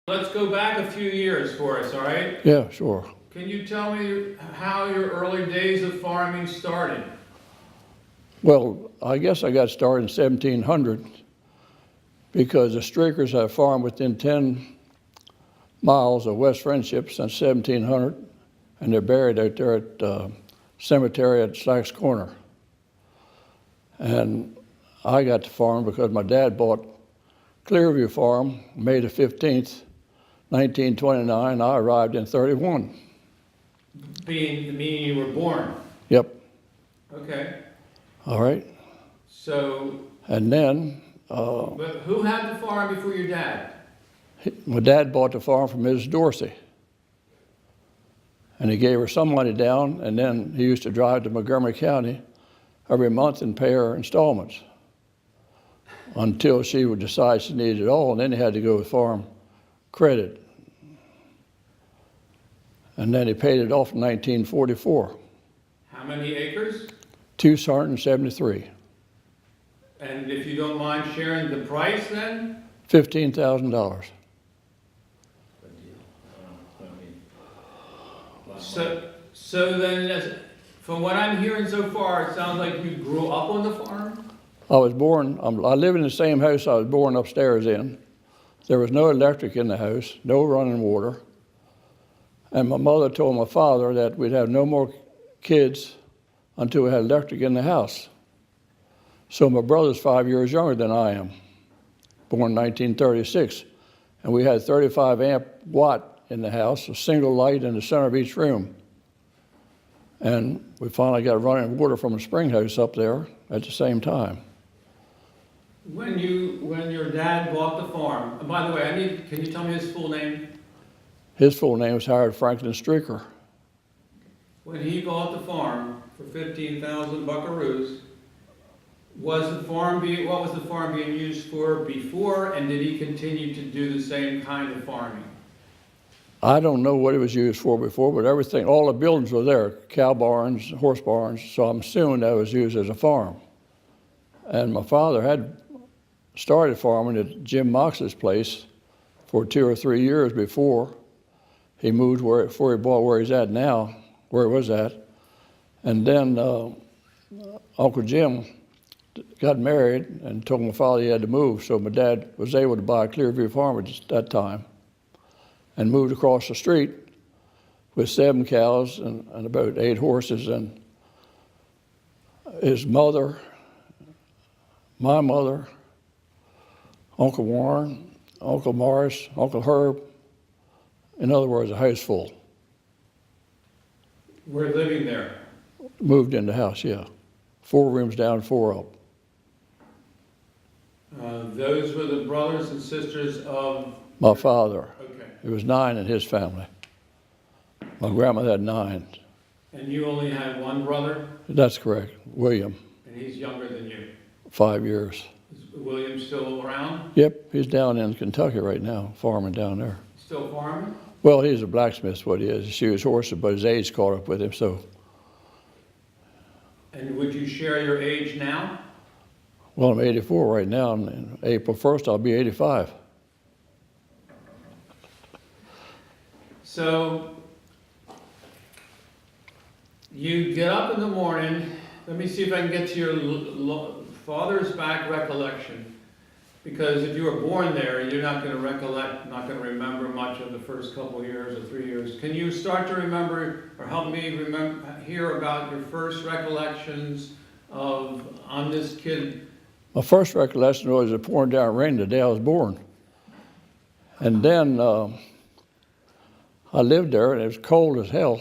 Let's go back a few years for us, all right? Yeah, sure. Can you tell me how your early days of farming started? Well, I guess I got started in 1700 because the Streakers had farmed within 10 miles of West Friendship since 1700, and they're buried out there at cemetery at Slack's Corner. And I got to farm because my dad bought Clearview Farm May the 15th, 1929. I arrived in 31. Meaning you were born? Yep. Okay. All right. So, And then but who had the farm before your dad? my dad bought the farm from Mrs. Dorsey. And he gave her some money down, and then he used to drive to Montgomery County every month and pay her installments until she would decide she needed it all, and then he had to go with farm credit. And then he paid it off in 1944. How many acres? 273. And if you don't mind sharing the price then? $15,000. So then, from what I'm hearing so far, it sounds like you grew up on the farm? I live in the same house I was born upstairs in. There was no electric in the house, no running water. And my mother told my father that we'd have no more kids until we had electric in the house. So my brother's 5 years younger than I am, born in 1936. And we had 35 amp watt in the house, a single light in the center of each room. And we finally got running water from a spring house up there at the same time. When your dad bought the farm, and by the way, can you tell me his full name? His full name was Howard Franklin Streaker. When he bought the farm for 15,000 buckaroos, what was the farm being used for before, and did he continue to do the same kind of farming? I don't know what it was used for before, but everything, all the buildings were there, cow barns, horse barns, so I'm assuming that was used as a farm. And my father had started farming at Jim Moxley's place for 2 or 3 years before he moved before he bought where he's at now, where he was at. And then Uncle Jim got married and told my father he had to move, so my dad was able to buy a Clearview Farm at that time and moved across the street with 7 cows and about 8 horses. And his mother, my mother, Uncle Warren, Uncle Morris, Uncle Herb, in other words, a house full. We're living there. Moved in the house, yeah. 4 rooms down, 4 up. Those were the brothers and sisters of? My father. Okay. There was 9 in his family. My grandmother had 9. And you only had one brother? That's correct, William. And he's younger than you? 5 years. Is William still around? Yep, he's down in Kentucky right now, farming down there. Still farming? Well, he's a blacksmith, what he is. He shoes horses, but his age caught up with him, so. And would you share your age now? Well, I'm 84 right now, and April 1st I'll be 85. So, you get up in the morning. Let me see if I can get to your father's back recollection. Because if you were born there, you're not going to recollect, not going to remember much of the first couple of years or 3 years. Can you start to remember, or help me hear about your first recollections on this kid? My first recollection was it pouring down rain the day I was born. And then I lived there, and it was cold as hell.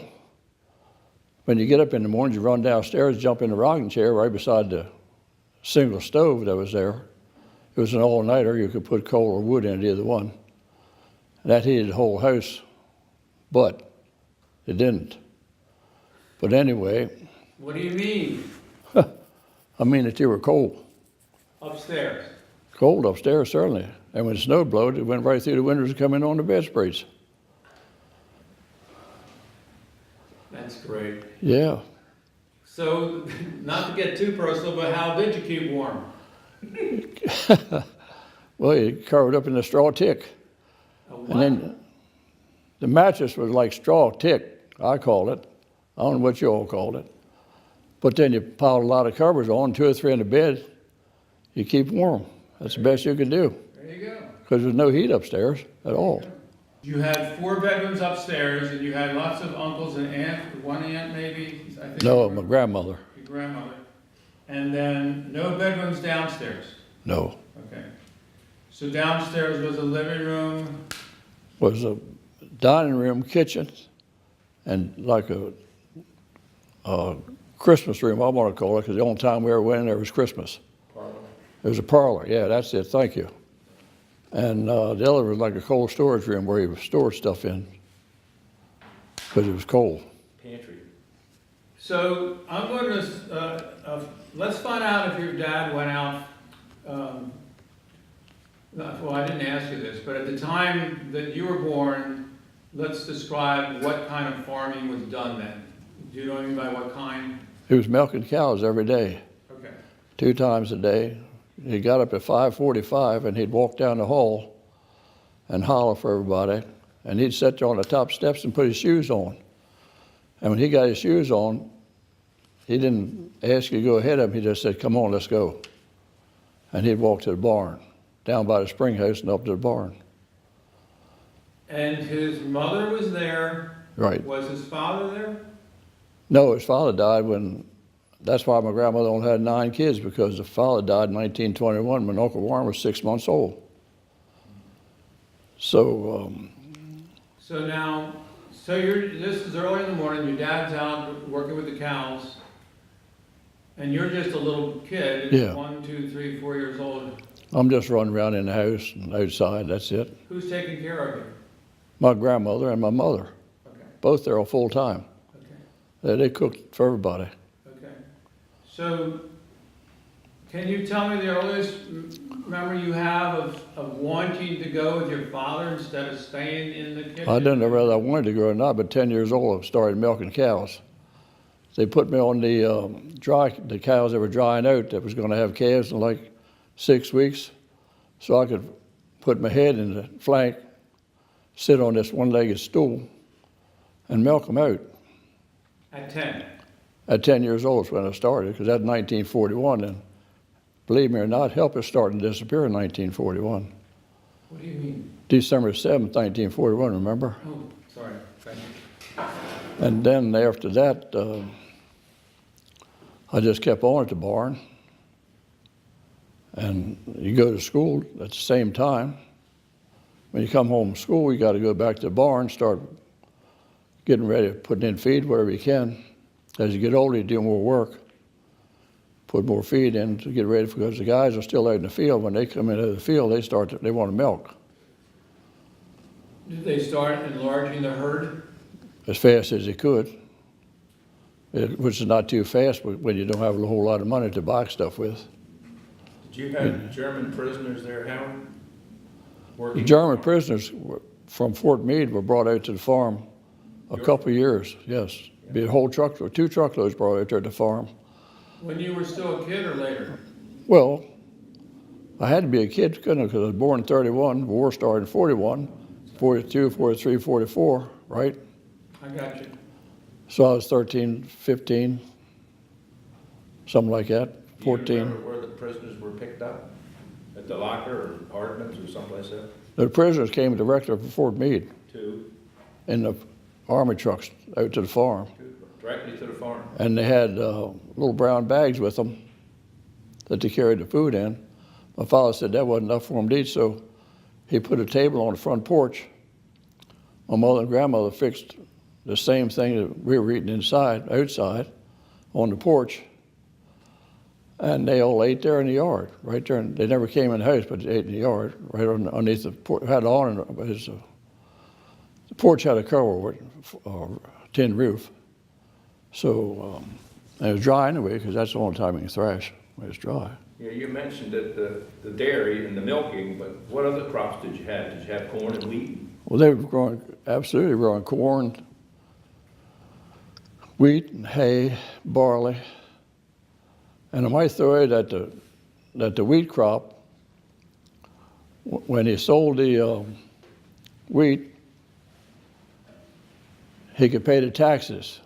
When you get up in the morning, you run downstairs, jump in the rocking chair right beside the single stove that was there. It was an all-nighter. You could put coal or wood in it, either one. And that heated the whole house, but it didn't. But anyway. What do you mean? I mean that you were cold. Upstairs? Cold upstairs, certainly. And when the snow blowed, it went right through the windows and come in on the bedspreads. That's great. Yeah. So, not to get too personal, but how did you keep warm? Well, you covered up in the straw tick. A what? And then the mattress was like straw tick, I called it. I don't know what you all called it. But then you piled a lot of covers on, 2 or 3 in the bed. You keep warm. That's the best you can do. There you go. Because there's no heat upstairs at all. You had 4 bedrooms upstairs, and you had lots of uncles and aunts, one aunt maybe? I think No, my grandmother. Your grandmother. And then no bedrooms downstairs? No. Okay. So downstairs was a living room? Was a dining room, kitchen, and like a Christmas room, I want to call it, because the only time we ever went in there was Christmas. Parlor. It was a parlor, yeah, that's it, thank you. And the other was like a cold storage room where he would store stuff in, because it was cold. Pantry. So I'm going to, let's find out if your dad went out, well, I didn't ask you this, but at the time that you were born, let's describe what kind of farming was done then. Do you know what I mean by what kind? He was milking cows every day, Okay. 2 times a day. He got up at 5:45 and he'd walk down the hall and holler for everybody. And he'd sit there on the top steps and put his shoes on. And when he got his shoes on, he didn't ask you to go ahead of him. He just said, "Come on, let's go." And he'd walk to the barn, down by the spring house and up to the barn. And his mother was there. Right. Was his father there? No, his father died when, that's why my grandmother only had 9 kids, because the father died in 1921 when Uncle Warren was 6 months old. So, So now, this is early in the morning, your dad's out working with the cows, and you're just a little kid, Yeah. 1, 2, 3, 4 years old. I'm just running around in the house and outside, that's it. Who's taking care of you? My grandmother and my mother, Okay, both there all full time. okay, They cooked for everybody. okay. So, can you tell me the earliest memory you have of wanting to go with your father instead of staying in the kitchen? I didn't know whether I wanted to go or not, but 10 years old, I started milking cows. They put me on the cows that were drying out that was going to have calves in like 6 weeks, so I could put my head in the flank, sit on this one-legged stool, and milk them out. At 10? At 10 years old is when I started, because that's 1941, and believe me or not, help is starting to disappear in 1941. What do you mean? December 7th, 1941, remember? Oh, sorry, thank you. And then after that, I just kept on at the barn. And you go to school at the same time. When you come home from school, you got to go back to the barn, start getting ready, putting in feed wherever you can. As you get older, you do more work. Put more feed in to get ready, because the guys are still out in the field. When they come into the field, they want to milk Did they start enlarging the herd? as fast as they could, which is not too fast when you don't have a whole lot of money to buy stuff with. Did you have German prisoners there, Howard? The Working? German prisoners from Fort Meade were brought out to the farm a couple of years, yes. Be a whole truckload, 2 truckloads brought out there to the farm. When you were still a kid or later? Well, I had to be a kid, couldn't I, because I was born in 31, war started in 41, 42, 43, 44, right? I got you. So I was 13, 15, something like that, Do you 14. remember where the prisoners were picked up? At the locker or Hardman's or someplace else? The prisoners came directly from Fort Meade Two, in the army trucks out to the farm. directly to the farm. And they had little brown bags with them that they carried the food in. My father said that wasn't enough for them to eat, so he put a table on the front porch. My mother and grandmother fixed the same thing that we were eating outside, on the porch. And they all ate there in the yard, right there. They never came in the house, but they ate in the yard, right underneath the porch. Had on the porch had a cover over it, a tin roof. So and it was dry anyway, because that's the only time you can thrash when it's dry. Yeah, you mentioned that the dairy and the milking, but what other crops did you have? Did you have corn and wheat? Well, they were absolutely growing corn, wheat, and hay, barley. And I might throw out that the wheat crop, when he sold the wheat, he could pay the taxes.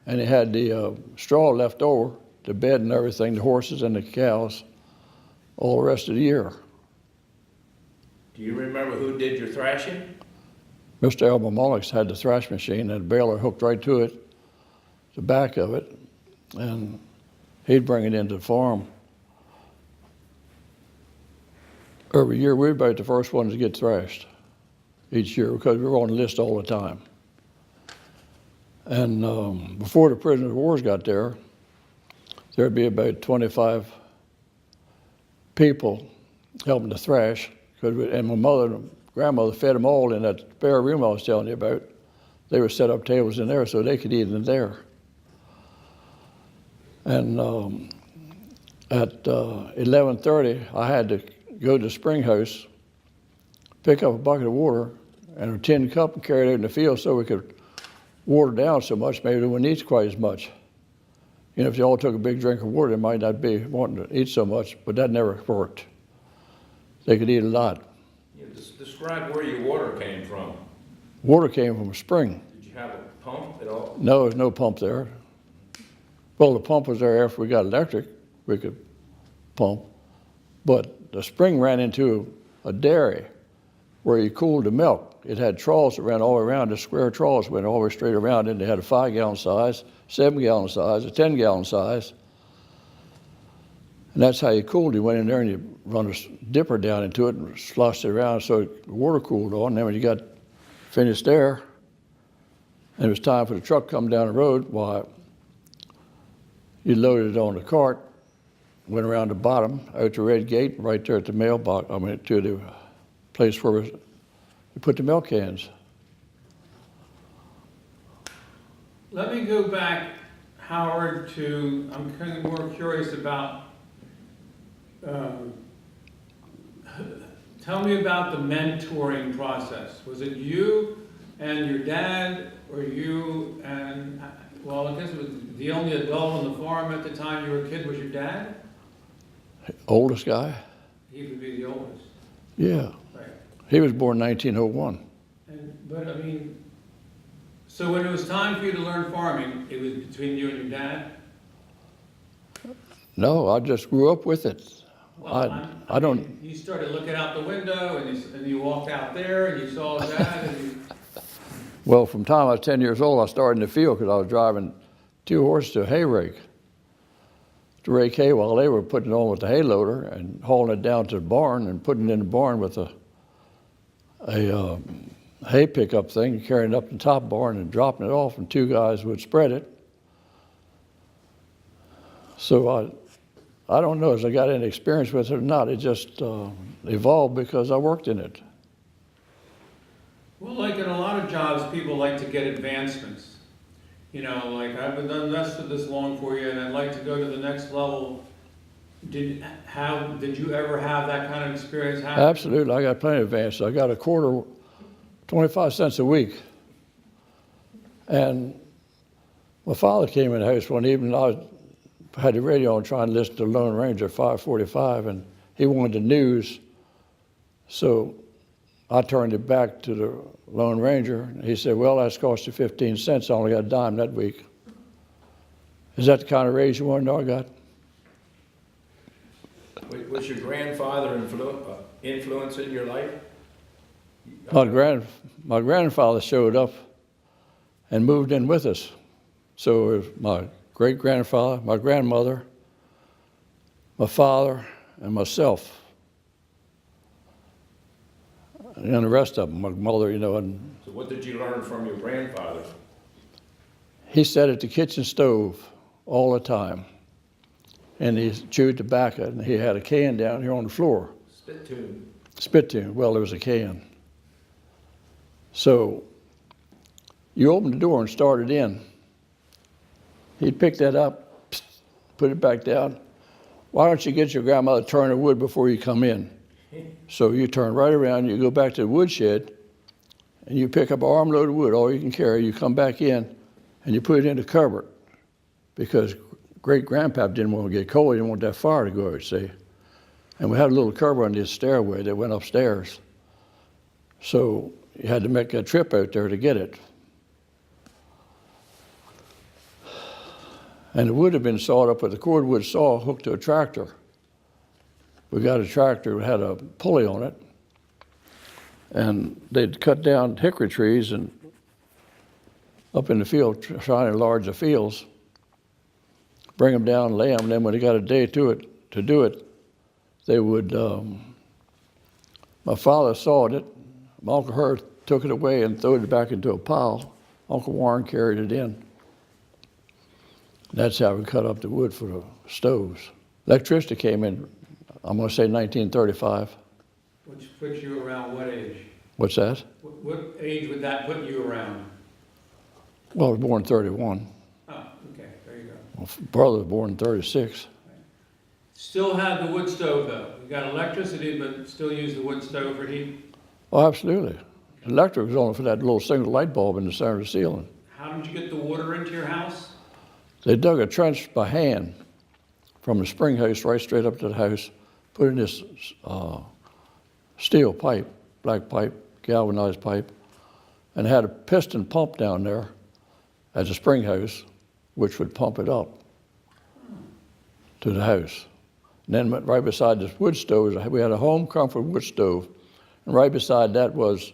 And he had the straw left over, the bed and everything, the horses and the cows, all the rest of the year. Do you remember who did your thrashing? Mr. Elmer Mullix had the thrash machine and a baler hooked right to it, the back of it, and he'd bring it into the farm. Every year, we'd be the first ones to get thrashed each year because we were on the list all the time. And before the prisoners of war got there, there'd be about 25 people helping to thrash. And my mother and grandmother fed them all in that spare room I was telling you about. They would set up tables in there so they could eat in there. And at 11:30, I had to go to the spring house, pick up a bucket of water and a tin cup and carry it out in the field so we could water down so much, maybe they wouldn't eat quite as much. You know, if you all took a big drink of water, they might not be wanting to eat so much, but that never worked. They could eat a lot. Yeah, describe where your water came from. Water came from a spring. Did you have a pump at all? No, there's no pump there. Well, the pump was there after we got electric, we could pump. But the spring ran into a dairy where you cooled the milk. It had troughs that ran all the way around, the square troughs went all the way straight around, and they had a 5-gallon size, 7-gallon size, a 10-gallon size. And that's how you cooled. You went in there and you run a dipper down into it and sloshed it around so the water cooled on. And then when you got finished there, and it was time for the truck to come down the road, why, you loaded it on the cart, went around the bottom, out the red gate, right there at the mailbox, to the place where we put the milk cans. Let me go back, Howard, to, I'm kind of more curious about, tell me about the mentoring process. Was it you and your dad, or you and, well, I guess it was the only adult on the farm at the time you were a kid was your dad? Oldest guy? He would be the oldest. Yeah. Right. He was born 1901. But I mean, so when it was time for you to learn farming, it was between you and your dad? No, I just grew up with it. Well, I don't. You started looking out the window and you walked out there and you saw that and you... Well, from the time I was 10 years old, I started in the field because I was driving 2 horses to a hay rake to rake hay while they were putting it on with the hay loader and hauling it down to the barn and putting it in the barn with a hay pickup thing, carrying it up the top barn and dropping it off, and 2 guys would spread it. So I don't know if I got any experience with it or not. It just evolved because I worked in it. Well, like in a lot of jobs, people like to get advancements. You know, like I've been done this long for you and I'd like to go to the next level. Did you ever have that kind of experience happen? Absolutely, I got plenty of advances. I got a quarter, 25 cents a week. And my father came in the house one evening. I had the radio on trying to listen to Lone Ranger at 5:45, and he wanted the news. So I turned it back to the Lone Ranger. He said, well, that's cost you 15 cents. I only got a dime that week. Is that the kind of raise you want to know I got? Was your grandfather influence in your life? My grandfather showed up and moved in with us. So it was my great-grandfather, my grandmother, my father, and myself. And the rest of them, my mother, you know. And So what did you learn from your grandfather? he sat at the kitchen stove all the time. And he chewed tobacco, and he had a can down here on the floor. Spittoon. Spittoon, well, there was a can. So you opened the door and started in. He'd pick that up, put it back down. Why don't you get your grandmother to turn the wood before you come in? So you turn right around, you go back to the woodshed, and you pick up an armload of wood, all you can carry. You come back in, and you put it in the cupboard, because great-grandpap didn't want to get cold. He didn't want that fire to go out, see. And we had a little cupboard on this stairway that went upstairs. So you had to make a trip out there to get it. And the wood had been sawed up with a cordwood saw hooked to a tractor. We got a tractor that had a pulley on it, and they'd cut down hickory trees and up in the field, trying to enlarge the fields, bring them down, lay them, and then when they got a day to do it, they would, my father sawed it, my Uncle Herb took it away and threw it back into a pile. Uncle Warren carried it in. That's how we cut up the wood for the stoves. Electricity came in, I'm going to say 1935. Which puts you around what age? What's that? What age would that put you around? Well, I was born in 31. Oh, okay, there you go. My brother was born in 36. Still have the wood stove though. You got electricity, but still use the wood stove for heat? Oh, absolutely. The electric was only for that little single light bulb in the center of the ceiling. How did you get the water into your house? They dug a trench by hand from the spring house right straight up to the house, put in this steel pipe, black pipe, galvanized pipe, and had a piston pump down there as a spring house, which would pump it up to the house. And then right beside this wood stove, we had a home comfort wood stove, and right beside that was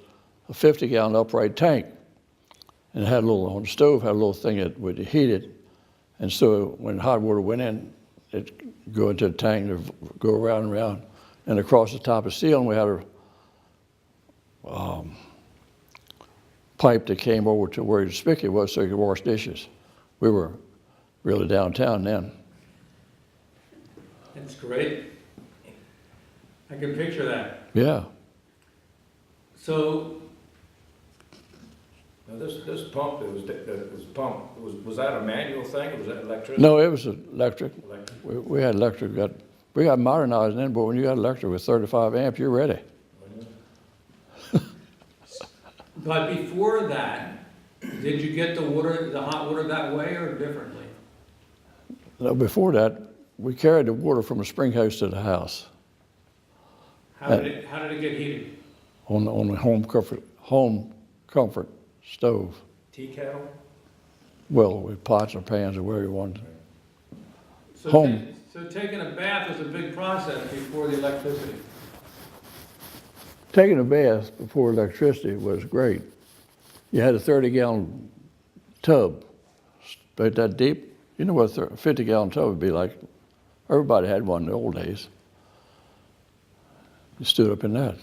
a 50-gallon upright tank. And it had a little, on the stove had a little thing that would heat it, and so when hot water went in, it'd go into the tank and go around and around. And across the top of the ceiling, we had a pipe that came over to where the spigot was so you could wash dishes. We were really downtown then. That's great. I can picture that. Yeah. So, Now this pump that was pumped, was that a manual thing, or was that electricity? No, it was electric. Electric. We had electric. We got modernized then, but when you got electric with 35 amps, you're ready. but before that, did you get the water, the hot water that way or differently? No, before that, we carried the water from the spring house to the house How did it get heated? on the home comfort stove. Tea kettle? Well, with pots or pans or whatever you wanted. So, Home. So taking a bath was a big process before the electricity. Taking a bath before electricity was great. You had a 30-gallon tub, about that deep. You know what a 50-gallon tub would be like. Everybody had one in the old days. You stood up in that,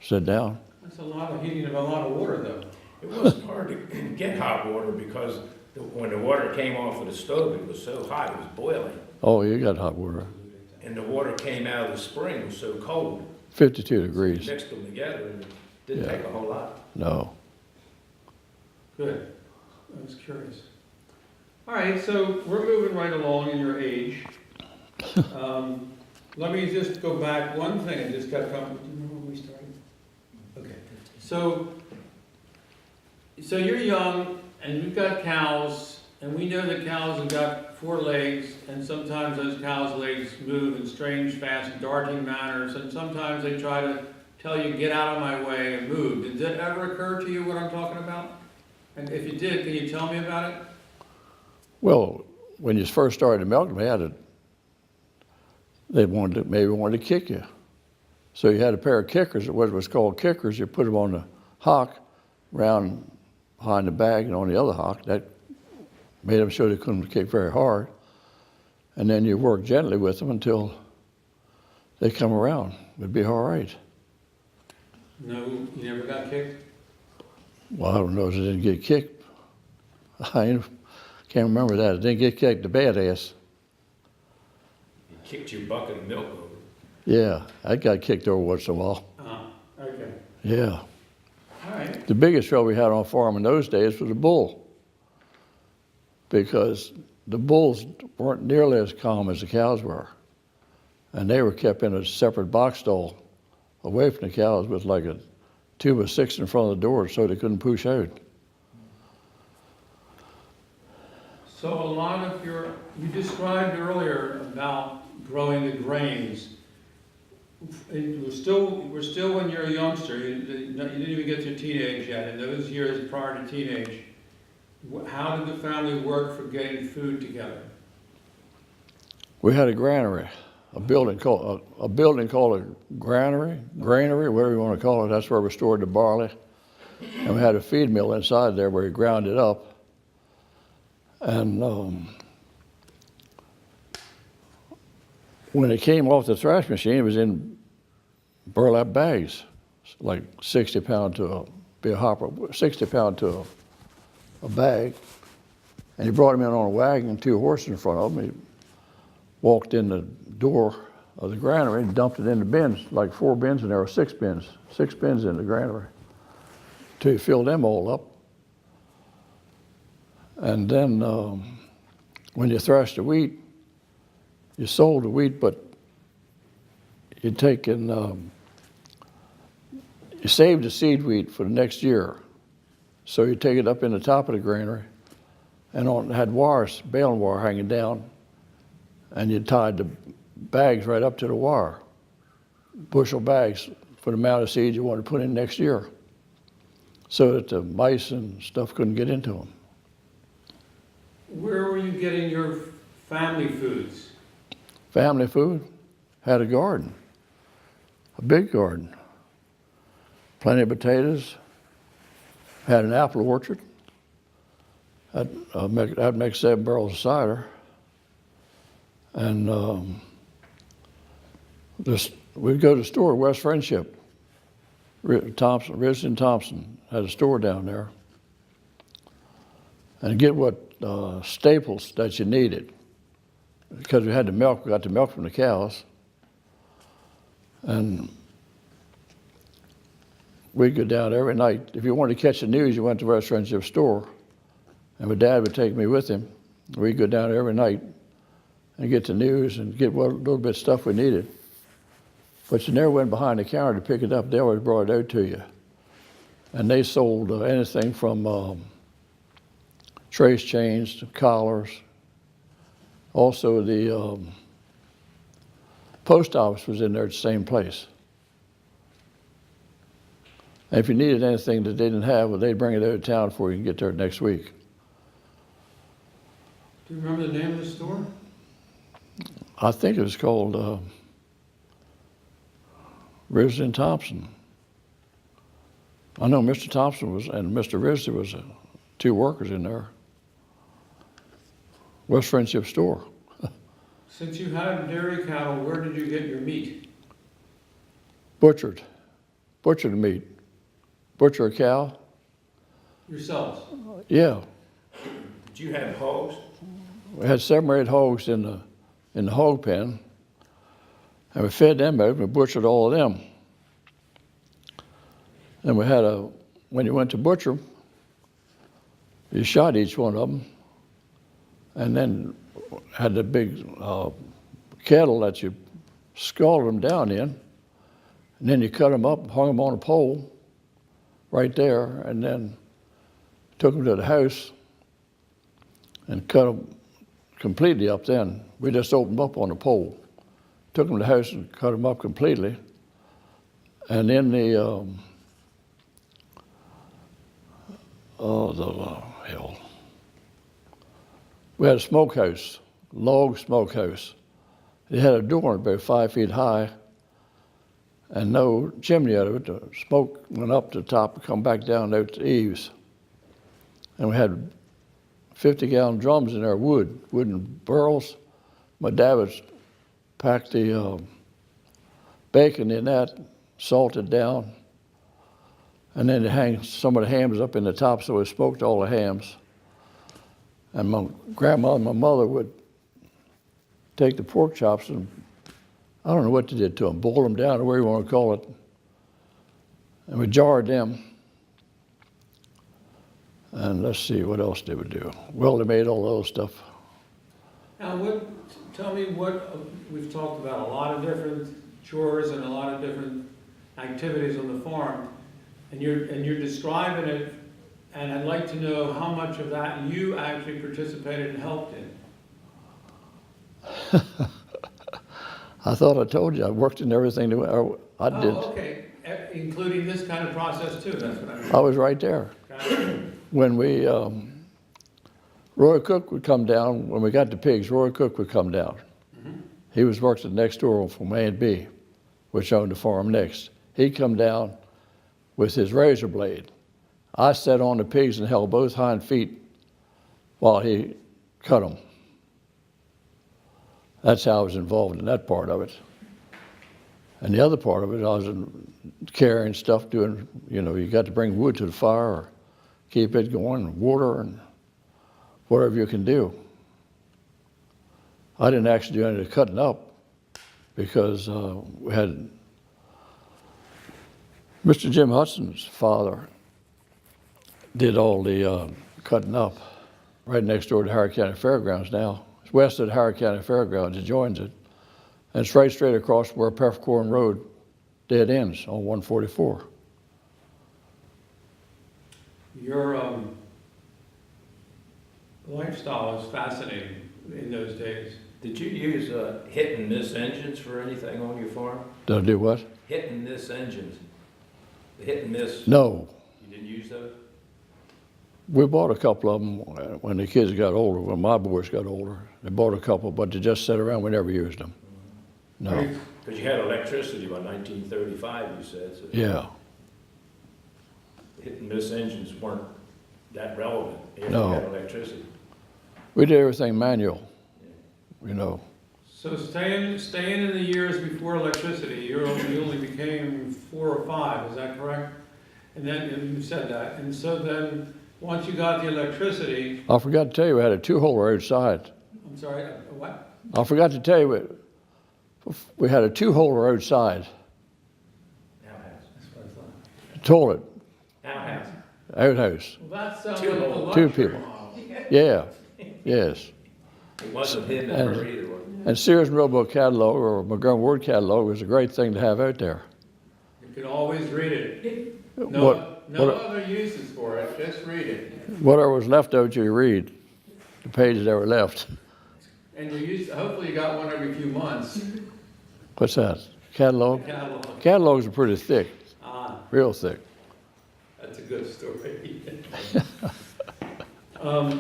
sat down. That's a lot of heating of a lot of water though. It wasn't hard to get hot water because when the water came off of the stove, it was so hot, it was boiling. Oh, you got hot water. And the water came out of the spring, it was so cold. 52 degrees. Mixed them together and it didn't Yeah. take a whole lot. No. Good. I was curious. All right, so we're moving right along in your age. Let me just go back one thing. I just got coming. Do you remember when we started? Okay. So you're young and you've got cows, and we know that cows have got 4 legs, and sometimes those cows' legs move in strange, fast, darting manners, and sometimes they try to tell you, get out of my way and move. Did that ever occur to you what I'm talking about? And if you did, can you tell me about it? Well, when you first started milking, they maybe wanted to kick you. So you had a pair of kickers, what was called kickers. You put them on the hock, round behind the bag, and on the other hock. That made them sure they couldn't kick very hard. And then you work gently with them until they come around. It'd be all right. No, you never got kicked? Well, I don't know if it didn't get kicked. I can't remember that. It didn't get kicked, the badass. You kicked your bucket of milk over. Yeah, I got kicked over once in a while. Okay. Yeah. All right. The biggest trouble we had on farm in those days was a bull, because the bulls weren't nearly as calm as the cows were. And they were kept in a separate box stall away from the cows with like a 2x6 in front of the door so they couldn't push out. So a lot of you described earlier about growing the grains. And we're still when you're a youngster, you didn't even get to teenage yet, in those years prior to teenage, how did the family work for getting food together? We had a granary, a building called a granary, whatever you want to call it. That's where we stored the barley. And we had a feed mill inside there where we ground it up. And when it came off the thrash machine, it was in burlap bags, like 60 pound to be a hopper, 60 pound to a bag. And he brought them in on a wagon, 2 horses in front of him. He walked in the door of the granary and dumped it in the bins, like 4 bins, and there were 6 bins in the granary, till he filled them all up. And then when you threshed the wheat, you sold the wheat, but you saved the seed wheat for the next year. So you take it up in the top of the granary, and had wires, baling wire hanging down, and you tied the bags right up to the wire, bushel bags for the amount of seed you wanted to put in next year, so that the mice and stuff couldn't get into them. Where were you getting your family foods? Family food? Had a garden, a big garden. Plenty of potatoes. Had an apple orchard. I'd make 7 barrels of cider. And we'd go to the store, West Friendship. Richard Thompson had a store down there. And get what staples that you needed. Because we got the milk from the cows. And we'd go down every night. If you wanted to catch the news, you went to West Friendship store. And my dad would take me with him. We'd go down every night and get the news and get what little bit of stuff we needed. But you never went behind the counter to pick it up. They always brought it out to you. And they sold anything from trace chains to collars. Also, the post office was in there at the same place. And if you needed anything that they didn't have, well, they'd bring it out of town for you and get there next week. Do you remember the name of the store? I think it was called Risley and Thompson. I know Mr. Thompson and Mr. Risley was 2 workers in there. West Friendship store. Since you had dairy cattle, where did you get your meat? Butchered meat. Butcher a cow. Yourselves? Yeah. Did you have hogs? We had 7 or 8 hogs in the hog pen, and we fed them out, and we butchered all of them. And we had when you went to butcher them, you shot each one of them, and then had the big kettle that you scalded them down in, and then you cut them up, hung them on a pole right there, and then took them to the house and cut them completely up then. We just opened them up on the pole. Took them to the house and cut them up completely. And in the, we had a smokehouse, log smokehouse. It had a door about 5 feet high and no chimney out of it. The smoke went up to the top and come back down out the eaves. And we had 50-gallon drums in there, wooden barrels. My dad would pack the bacon in that, salt it down, and then hang some of the hams up in the top so it smoked all the hams. And my grandma and my mother would take the pork chops and I don't know what they did to them, boil them down or whatever you want to call it, and we jarred them. And let's see, what else did we do? Well, they made all those stuff. Now, tell me we've talked about a lot of different chores and a lot of different activities on the farm, and you're describing it, and I'd like to know how much of that you actually participated and helped in. I thought I told you, I worked in everything, I did. Oh, okay, including this kind of process too, that's what I mean. I was right there. Gotcha. When Roy Cook would come down, when we got the pigs, Roy Cook would come down. He was working next door from A and B, which owned the farm next. He'd come down with his razor blade. I sat on the pigs and held both hind feet while he cut them. That's how I was involved in that part of it. And the other part of it, I was carrying stuff, doing, you got to bring wood to the fire or keep it going, water and whatever you can do. I didn't actually do any of the cutting up because we had Mr. Jim Hudson's father did all the cutting up right next door to Howard County Fairgrounds now. It's west of the Howard County Fairgrounds, it joins it. And it's right straight across where Peppercorn Road dead ends on 144. Your lifestyle is fascinating in those days. Did you use hit and miss engines for anything on your farm? Did I do what? Hit and miss engines. The hit and miss. No. You didn't use those? We bought a couple of them when the kids got older, when my boys got older. They bought a couple, but they just sat around, we never used them. No. Because you had electricity by 1935, you said. So Yeah. hit and miss engines weren't that relevant if No. you had electricity. We did everything manual, So staying in the years before electricity, you only became 4 or 5, is that correct? And then you said that, and so then once you got the electricity, I forgot to tell you, we had a 2-hole roadside. I'm sorry, what? I forgot to tell you, we had a 2-hole roadside Outhouse. That's what I thought. toilet, Outhouse. outhouse. Well, that sounds Two like the holes. Two luxury people. model. Yeah, yes. It wasn't hidden And- ever either, was it? And Sears and Roebuck catalog or Montgomery Ward catalog was a great thing to have out there. You can always read it. What- No what- other uses for it, just read it. Whatever was left of it, you read, the pages that were left. And hopefully you got one every few months. What's that? Catalog? Catalog. Catalogs are pretty thick, Ah, real thick. that's a good story. All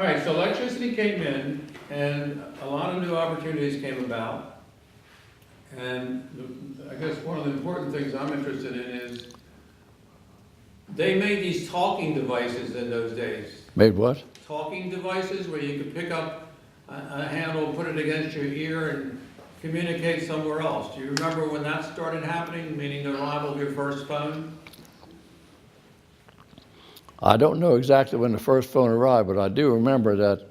right, so electricity came in, and a lot of new opportunities came about. And I guess one of the important things I'm interested in is they made these talking devices in those days. Made what? Talking devices where you could pick up a handle, put it against your ear, and communicate somewhere else. Do you remember when that started happening, meaning the arrival of your first phone? I don't know exactly when the first phone arrived, but I do remember that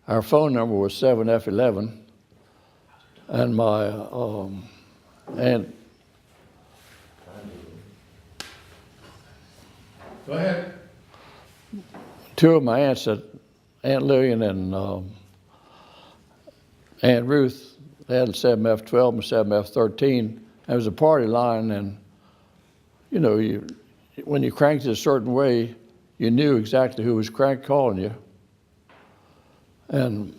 our phone number was 7F11, and my aunt, Go ahead. 2 of my aunts, Aunt Lillian and Aunt Ruth, they had 7F12 and 7F13. There was a party line, and when you cranked it a certain way, you knew exactly who was calling you. And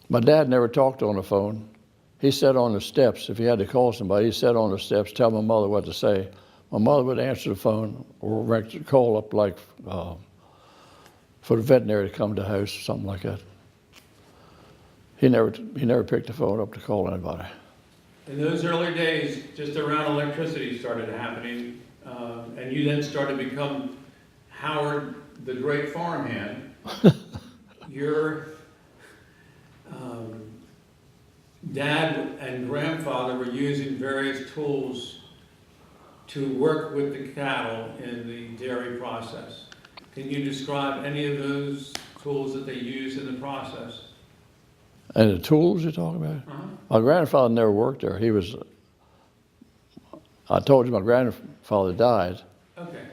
my dad never talked on the phone. He sat on the steps. If he had to call somebody, he sat on the steps, tell my mother what to say. My mother would answer the phone or call up like for the veterinary to come to the house or something like that. He never picked the phone up to call anybody. In those early days, just around electricity started happening, and you then started to become Howard, the great farmhand. Your dad and grandfather were using various tools to work with the cattle in the dairy process. Can you describe any of those tools that they used in the process? And the tools you're talking about? Uh-huh. My grandfather never worked there. I told you my grandfather died. Okay.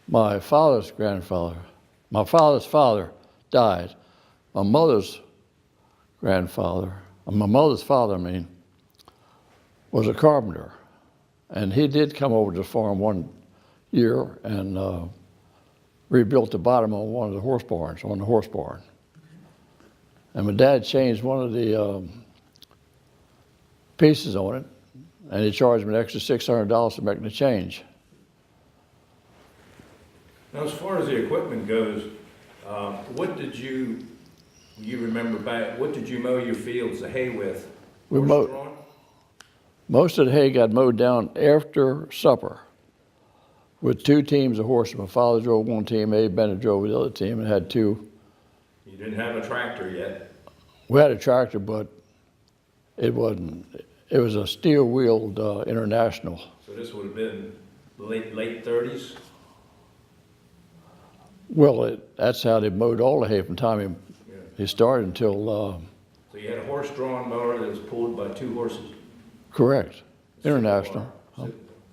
My father's father died. My mother's father, was a carpenter. And he did come over to the farm one year and rebuilt the bottom on one of the horse barns, on the horse barn. And my dad changed one of the pieces on it, and he charged me an extra $600 to make the change. Now, as far as the equipment goes, what did you remember back, what did you mow your fields, the hay with? We Horse mowed- drawn? Most of the hay got mowed down after supper with two teams of horses. My father drove one team, Abe Bennett drove the other team, and had two. You didn't have a tractor yet. We had a tractor, but it wasn't. It was a steel-wheeled International. So this would have been late 30s? Well, that's how they mowed all the hay from the time Yeah. he started until, So you had a horse-drawn mower that was pulled by two horses? correct, International,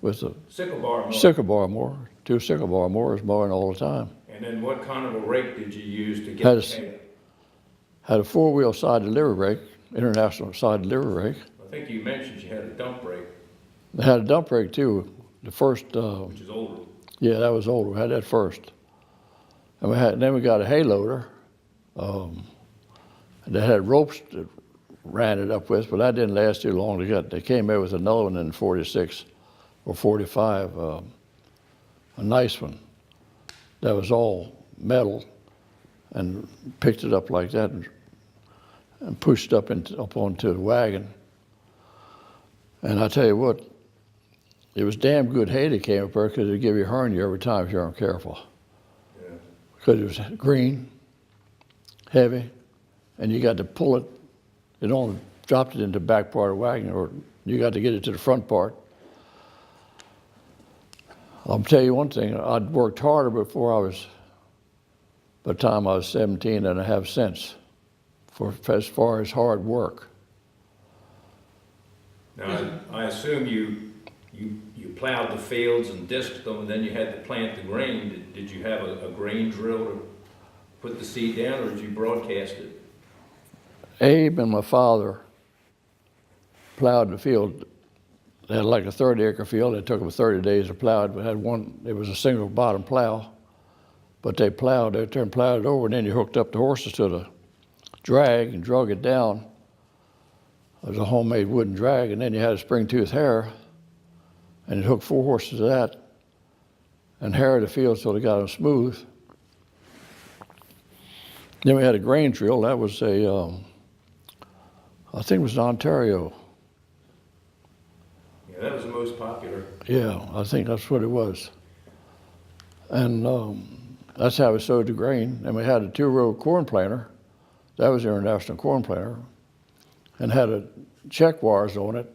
with a Sickle bar mower. sickle bar mower, two sickle bar mowers mowing all the time. And then what kind of a rake did you use to get Had the a s- hay? Had a four-wheel side delivery rake, International side delivery rake. I think you mentioned you had a dump rake, They had a dump rake too. The first, which is older. yeah, that was older. We had that first. And then we got a hay loader that had ropes that ran it up with, but that didn't last too long. They came in with another one in 46 or 45, a nice one that was all metal, and picked it up like that and pushed up onto the wagon. And I tell you what, it was damn good hay that came up there because it'd give you a hernia every time if you weren't careful. Yeah. Because it was green, heavy, and you got to pull it. It only dropped it into the back part of the wagon, or you got to get it to the front part. I'll tell you one thing, I'd worked harder by the time I was 17 and I have since, as far as hard work. Now, I assume you plowed the fields and disked them, and then you had to plant the grain. Did you have a grain drill to put the seed down, or did you broadcast it? Abe and my father plowed the field. They had like a 30-acre field. It took them 30 days to plow it. We had one, it was a single bottom plow, but they plowed it and plowed it over, and then you hooked up the horses to the drag and drug it down. It was a homemade wooden drag, and then you had a spring-tooth harrow, and you hooked 4 horses to that and harrowed the field till they got them smooth. Then we had a grain drill. That was I think it was in Ontario. Yeah, that was the most popular. Yeah, I think that's what it was. And that's how we sowed the grain. And we had a 2-row corn planter. That was the International corn planter. And had a check wires on it.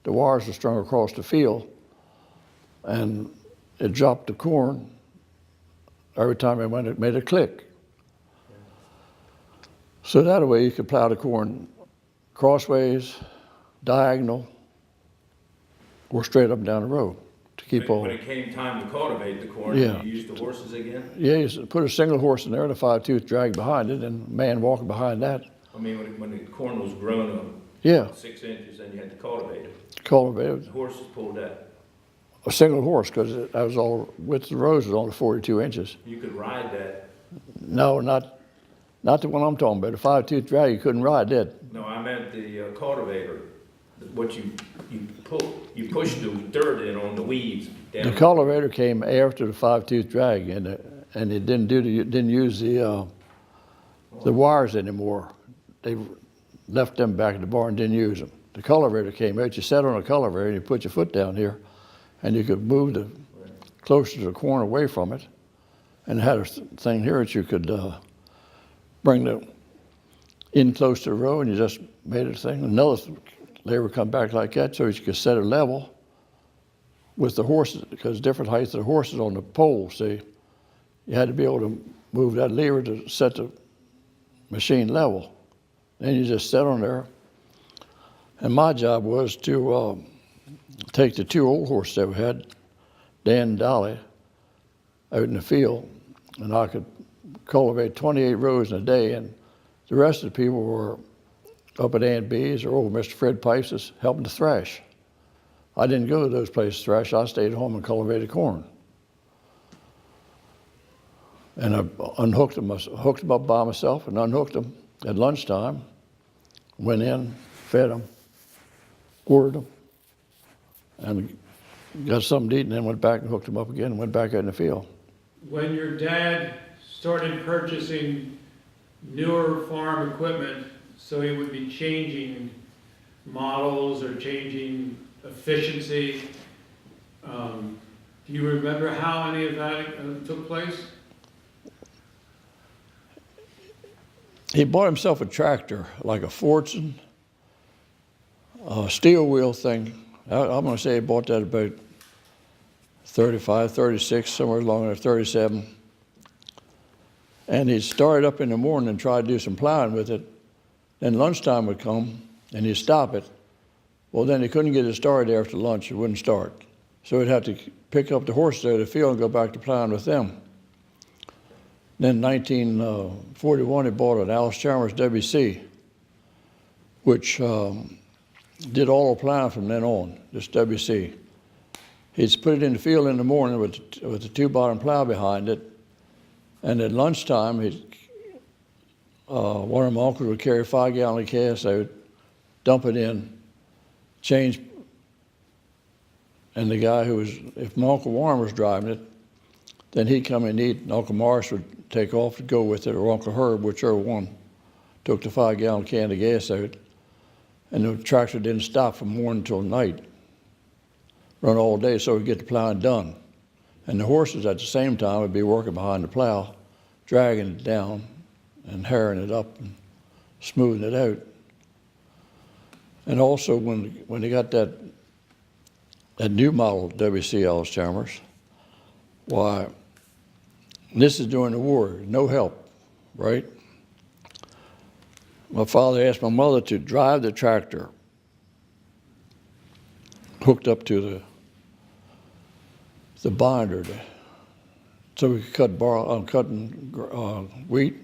The wires were strung across the field. And it dropped the corn. Every time it went, it made a click. So that way you could plow the corn crossways, diagonal, or straight up and down the road to keep When on. it came time to cultivate the corn, Yeah. you used the horses again? Yeah, you put a single horse in there and a 5-tooth drag behind it, and a man walking behind that. I mean, when the corn was grown Yeah, 6 inches, then you had to cultivate it. cultivated. The horses pulled that. A single horse, because that was all, width of the rows was only 42 inches. You could ride that. No, not the one I'm talking about. The 5-tooth drag, you couldn't ride that. No, I meant the cultivator. What you pushed the dirt in on the weeds down. The cultivator came after the 5-tooth drag, and it didn't use the wires anymore. They left them back in the barn, didn't use them. The cultivator came out. You sat on a cultivator and you put your foot down here, and you could move the closer to the corn away from it, and it had a thing here that you could bring the in close to the row, and you just made a thing. Another lever come back like that, so you could set it level with the horses, because different heights of the horses on the pole. See, you had to be able to move that lever to set the machine level. Then you just sat on there, and my job was to take the 2 old horses that we had, Dan and Dolly, out in the field, and I could cultivate 28 rows in a day, and the rest of the people were up at Aunt B's or over Mr. Fred Pice's helping to thrash. I didn't go to those places to thrash. I stayed at home and cultivated corn. And I hooked them up by myself and unhooked them at lunchtime, went in, fed them, squirted them, and got something to eat, and then went back and hooked them up again and went back out in the field. When your dad started purchasing newer farm equipment, so he would be changing models or changing efficiency, do you remember how any of that took place? He bought himself a tractor, like a Fordson, steel wheel thing. I'm going to say he bought that about 35, 36, somewhere along there, 37. And he'd start up in the morning and try to do some plowing with it. Then lunchtime would come, and he'd stop it. Well, then he couldn't get it started after lunch. It wouldn't start. So he'd have to pick up the horses out of the field and go back to plowing with them. Then in 1941, he bought an Alice Chalmers WC, which did all the plowing from then on, this WC. He'd put it in the field in the morning with the two-bottom plow behind it, and at lunchtime, one of my uncles would carry a 5-gallon cast out, dump it in, change, and the guy who was, if my Uncle Warren was driving it, then he'd come and eat, and Uncle Morris would take off to go with it, or Uncle Herb, whichever one, took the 5-gallon can of gas out, and the tractor didn't stop from morning till night, run all day so we'd get the plowing done. And the horses at the same time would be working behind the plow, dragging it down and harrowing it up and smoothing it out. And also when they got that new model WC Alice Chalmers, why, this is during the war, no help, right? My father asked my mother to drive the tractor hooked up to the binder so we could cut cutting wheat,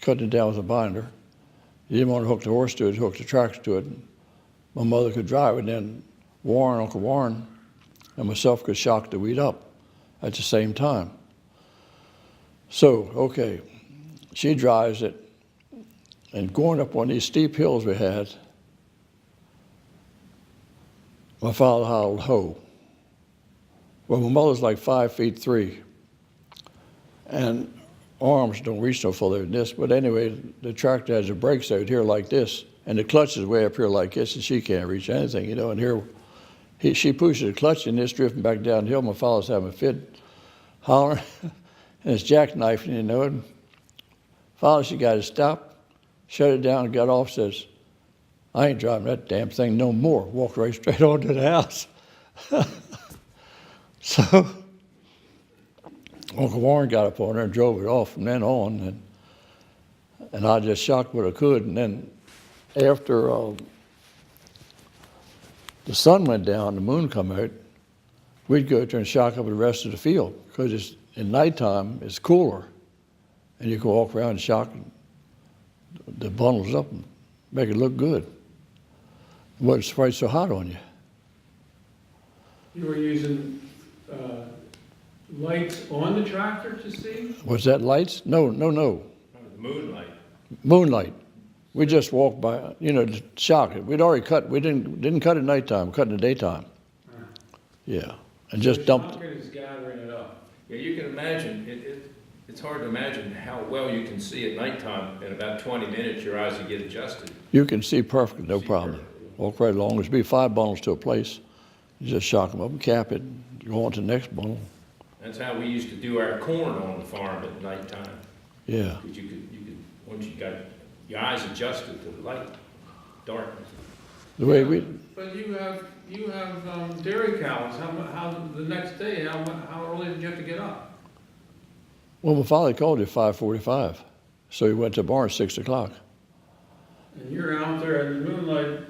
cutting it down with a binder. He didn't want to hook the horse to it, he hooked the tractor to it. My mother could drive it, and then Warren, Uncle Warren, and myself could shock the wheat up at the same time. So, okay, she drives it, and going up one of these steep hills we had, my father howled, "Ho." Well, my mother's like 5'3", and arms don't reach no further than this, but anyway, the tractor has the brakes out here like this, and the clutch is way up here like this, and she can't reach anything, you know, and here, she pushes the clutch, and it's drifting back downhill. My father's having a fit, hollering, and it's jackknifing, you know, and Father, she got to stop, shut it down, got off, says, "I ain't driving that damn thing no more." Walked right straight on to the house. So Uncle Warren got up on there and drove it off from then on, and I just shocked what I could. And then after the sun went down, the moon come out, we'd go out there and shock up the rest of the field, because in nighttime it's cooler, and you can walk around and shock the bundles up and make it look good. It wasn't quite so hot on you. You were using lights on the tractor to see? Was that lights? No. Moonlight. Moonlight. We just walked by, you know, to shock it. We'd already cut. We didn't cut at nighttime. Cut in the daytime. Yeah, and just dumped. Shocking is gathering it up. Yeah, you can imagine. It's hard to imagine how well you can see at nighttime. In about 20 minutes, your eyes will get adjusted. You can see perfectly, no problem. Walk right along. There'd be 5 bundles to a place. You just shock them up and cap it. Go on to the next bundle. That's how we used to do our corn on the farm at nighttime. Yeah. Because you could once you got your eyes adjusted to the light, darkness. The way we. But you have dairy cows. How the next day? How early did you have to get up? Well, my father called at 5:45, so he went to the barn at 6 o'clock. And you're out there in the moonlight.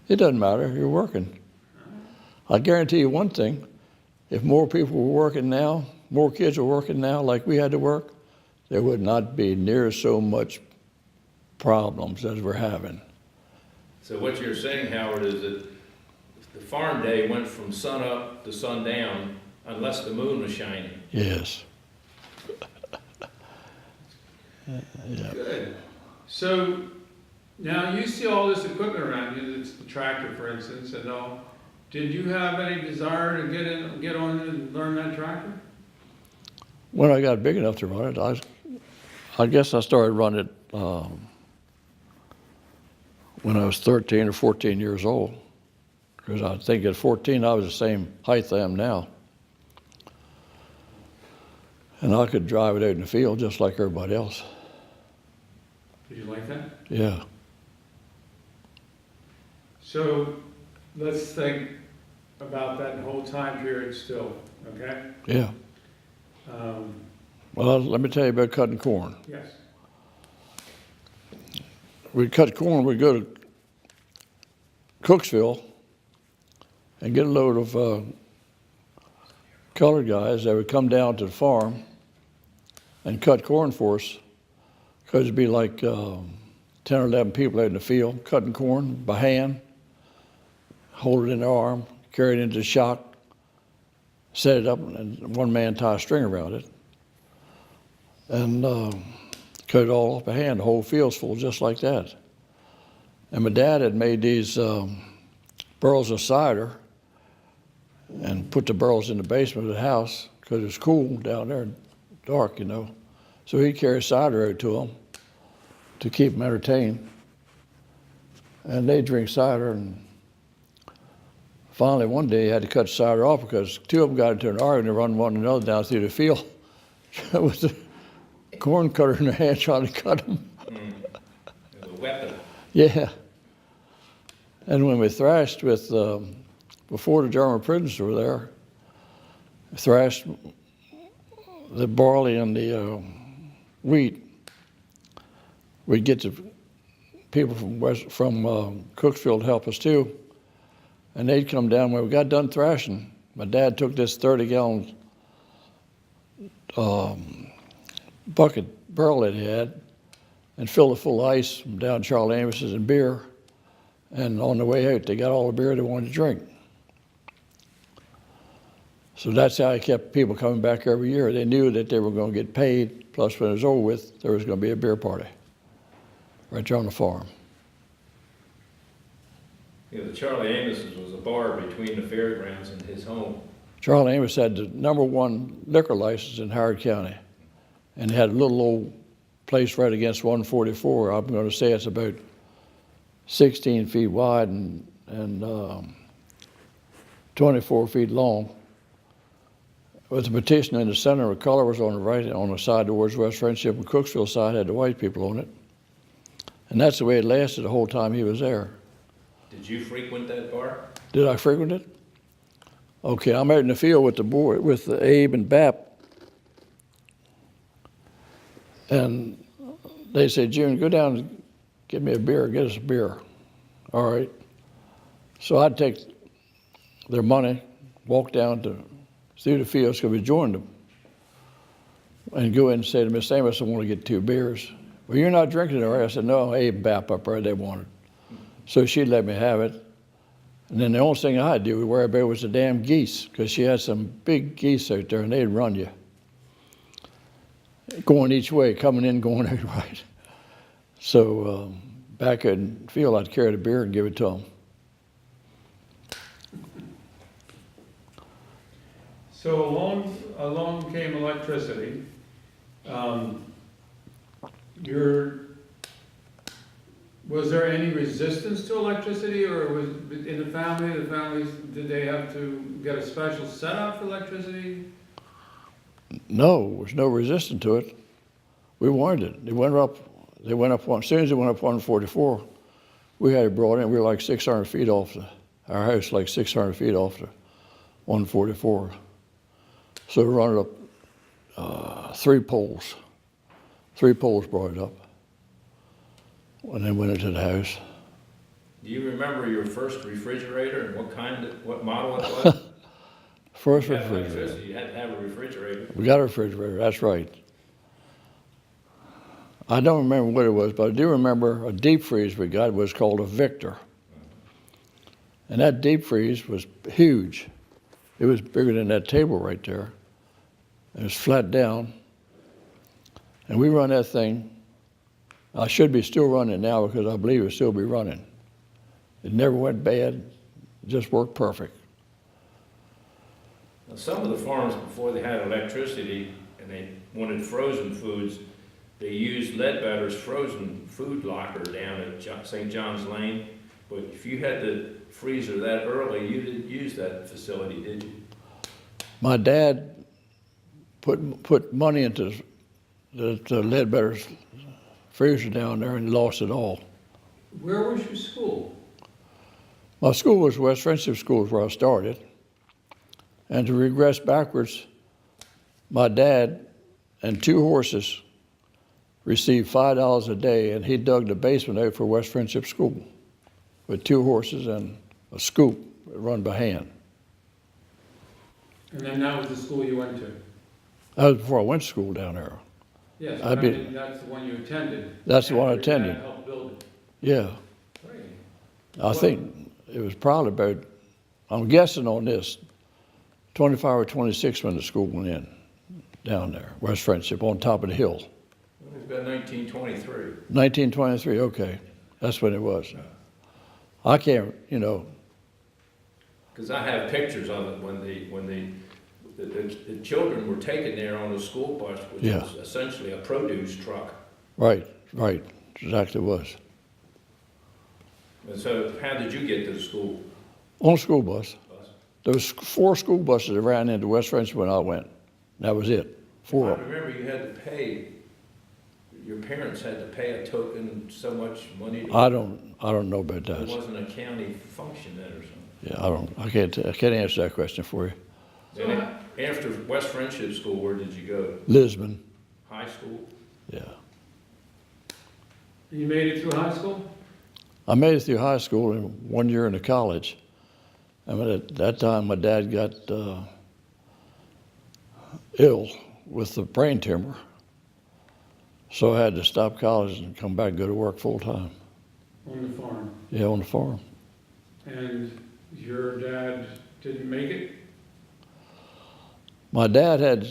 It doesn't matter. You're working. I guarantee you one thing. If more people were working now, more kids were working now like we had to work, there would not be near so much problems as we're having. So what you're saying, Howard, is that the farm day went from sun up to sundown unless the moon was shining. Yes. Yeah. Good. So Now, you see all this equipment around you, it's the tractor, for instance, and all. Did you have any desire to get on and learn that tractor? When I got big enough to run it, I guess I started running it when I was 13 or 14 years old. Because I think at 14 I was the same height I am now. And I could drive it out in the field just like everybody else. Did you like that? Yeah. So let's think about that whole time period still, okay? Yeah. Um, Well, let me tell you about cutting corn. yes. We'd cut corn, we'd go to Cooksville and get a load of colored guys that would come down to the farm and cut corn for us, because it'd be like 10 or 11 people out in the field cutting corn by hand, hold it in their arm, carry it into the shock, set it up, and one man tie a string around it, and cut it all off by hand. The whole field's full just like that. And my dad had made these barrels of cider and put the barrels in the basement of the house because it's cool down there, dark, you know. So he'd carry cider out to them to keep them entertained. And they'd drink cider, and finally one day he had to cut cider off because two of them got into an argument and run one another down through the field with the corn cutter in their hand trying to cut them. It was a weapon. Yeah. And when we thrashed with, before the German prisoners were there, thrashed the barley and the wheat, we'd get the people from Cooksville to help us too. And they'd come down. When we got done thrashing, my dad took this 30-gallon bucket barrel that he had and filled it full of ice from down Charlie Amos's and beer. And on the way out, they got all the beer they wanted to drink. So that's how he kept people coming back every year. They knew that they were going to get paid, plus when it was over with, there was going to be a beer party right there on the farm. You know, the Charlie Amos's was a bar between the fairgrounds and his home. Charlie Amos had the #1 liquor license in Howard County, and he had a little old place right against 144. I'm going to say it's about 16 feet wide and 24 feet long, with a petition in the center. The color was on the right, on the side towards West Friendship, and Cooksville side had the white people on it. And that's the way it lasted the whole time he was there. Did you frequent that bar? Did I frequent it? Okay, I'm out in the field with the boy, with Abe and Bap, and they said, "June, go down and get me a beer, get us a beer." All right. So I'd take their money, walk down through the fields, because we joined them, and go in and say to Miss Amos, "I want to get 2 beers." "Well, you're not drinking it, all right?" I said, "No, Abe and Bap up there, they wanted." So she let me have it. And then the only thing I'd do to worry about was the damn geese, because she had some big geese out there, and they'd run you. Going each way, coming in, going out right. So back in the field, I'd carry the beer and give it to them. So along came electricity. Was there any resistance to electricity, or was in the families, did they have to get a special setup for electricity? No, there was no resistance to it. We wanted it. They went up as soon as they went up 144, we had it brought in. We were like 600 feet off our house, like 600 feet off the 144. So we run it up 3 poles. 3 poles brought it up when they went into the house. Do you remember your first refrigerator and what model it was? First You had refrigerator. electricity, you had to have a refrigerator. We got a refrigerator, that's right. I don't remember what it was, but I do remember a deep freeze we got was called a Victor. And that deep freeze was huge. It was bigger than that table right there. It was flat down. And we run that thing I should be still running now because I believe it'll still be running. It never went bad, it just worked perfect. Now, some of the farms, before they had electricity and they wanted frozen foods, they used Ledbetter's frozen food locker down at St. John's Lane. But if you had the freezer that early, you didn't use that facility, did you? My dad put money into the Ledbetter's freezer down there and he lost it all. Where was your school? My school was West Friendship School where I started. And to regress backwards, my dad and 2 horses received $5 a day, and he dug the basement out for West Friendship School with 2 horses and a scoop run by hand. And then that was the school you went to? That was before I went to school down there. Yes, I'd I be- mean, that's the one you attended. That's the one I After your dad attended. helped build it. Yeah, Great. I think it was probably about, I'm guessing on this, 25 or 26 when the school went in down there, West Friendship, on top of the hill. Well, it's about 1923. 1923, okay, that's when it was. I can't, you know, Because I have pictures of it when the children were taken there on a school bus, which Yeah. was essentially a produce truck. right, exactly was. And so how did you get to the school On a school bus. bus? There was 4 school buses that ran into West Friendship when I went. That was it, 4 I of them. remember you had to pay, your parents had to pay a token, so much money. I don't know about It that. wasn't a county function then or something. Yeah, I can't answer that question for you. Then after West Friendship School, where did you go? Lisbon, High school? yeah. You made it through high school? I made it through high school and 1 year into college. And at that time, my dad got ill with the brain tumor. So I had to stop college and come back and go to work full time. On the farm. Yeah, on the farm. And your dad didn't make it? My dad had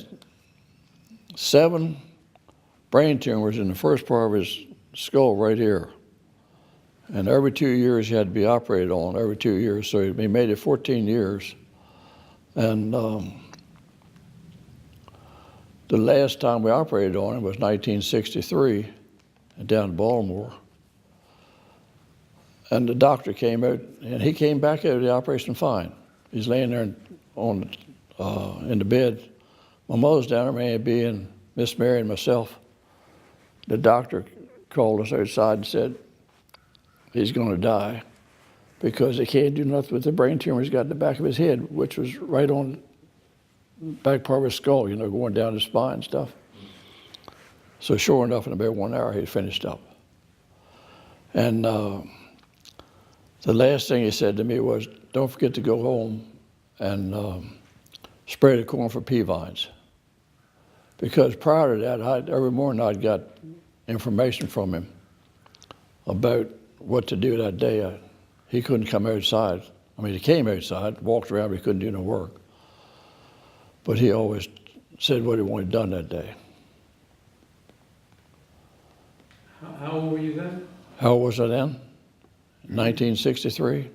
7 brain tumors in the first part of his skull right here. And every 2 years he had to be operated on, every 2 years. So he made it 14 years. And the last time we operated on him was 1963 down in Baltimore. And the doctor came out, and he came back out of the operation fine. He's laying there in the bed. My mother's down there, my Aunt B and Miss Mary and myself. The doctor called us outside and said, he's going to die because they can't do nothing with the brain tumor he's got in the back of his head, which was right on the back part of his skull, you know, going down the spine and stuff. So sure enough, in about 1 hour, he finished up. And the last thing he said to me was, don't forget to go home and spray the corn for pea vines. Because prior to that, every morning I'd got information from him about what to do that day. He couldn't come outside. I mean, he came outside, walked around, but he couldn't do no work. But he always said what he wanted done that day. How old were you then? How old was I then? 1963?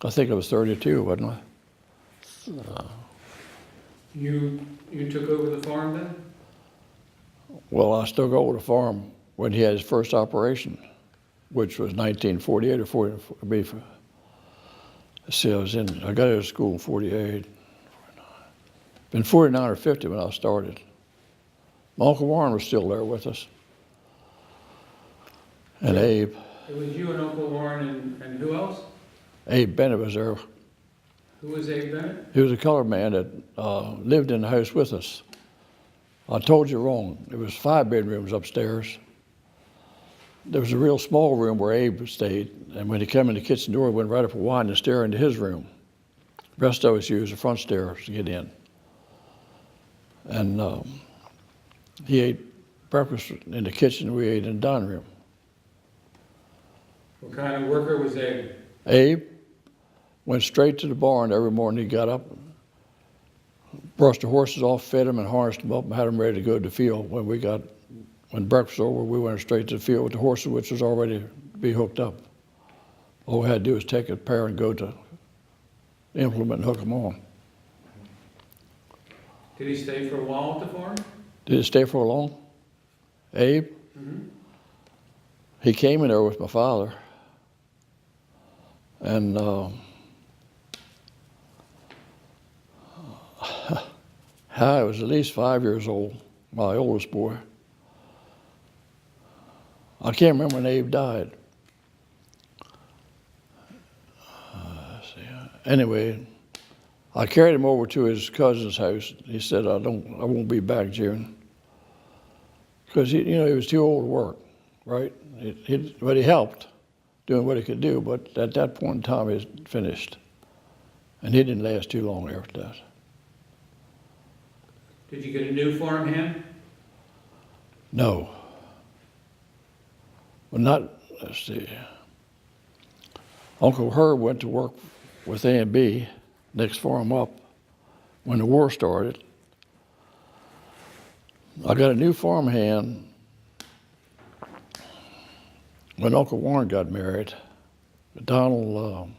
I think I was 32, wasn't I? You took over the farm then? Well, I still go with the farm when he had his first operation, which was 1948 or 40. Let's see, I got out of school in 48. Been 49 or 50 when I started. My Uncle Warren was still there with us. And Abe. It was you and Uncle Warren and who else? Abe Bennett was there. Who was Abe Bennett? He was a colored man that lived in the house with us. I told you wrong. There was 5 bedrooms upstairs. There was a real small room where Abe stayed, and when he came in the kitchen door, he went right up a winding stair into his room. The rest of us used the front stairs to get in. And he ate breakfast in the kitchen, we ate in the dining room. What kind of worker was Abe? Abe went straight to the barn every morning. He got up, brushed the horses off, fed them, and harnessed them up and had them ready to go to the field when when breakfast was over, we went straight to the field with the horses, which was already be hooked up. All we had to do was take a pair and go to the implement and hook them on. Did he stay for a while at the farm? Did he stay for long? Abe? Mm-hmm. He came in there with my father. And I was at least 5 years old, my oldest boy. I can't remember when Abe died. Anyway, I carried him over to his cousin's house. He said, I won't be back, June. Because he was too old to work, right? But he helped, doing what he could do, but at that point in time, he was finished. And he didn't last too long after that. Did you get a new farmhand? No. Well, let's see. Uncle Herb went to work with A&B, next farm up, when the war started. I got a new farmhand when Uncle Warren got married. Donald,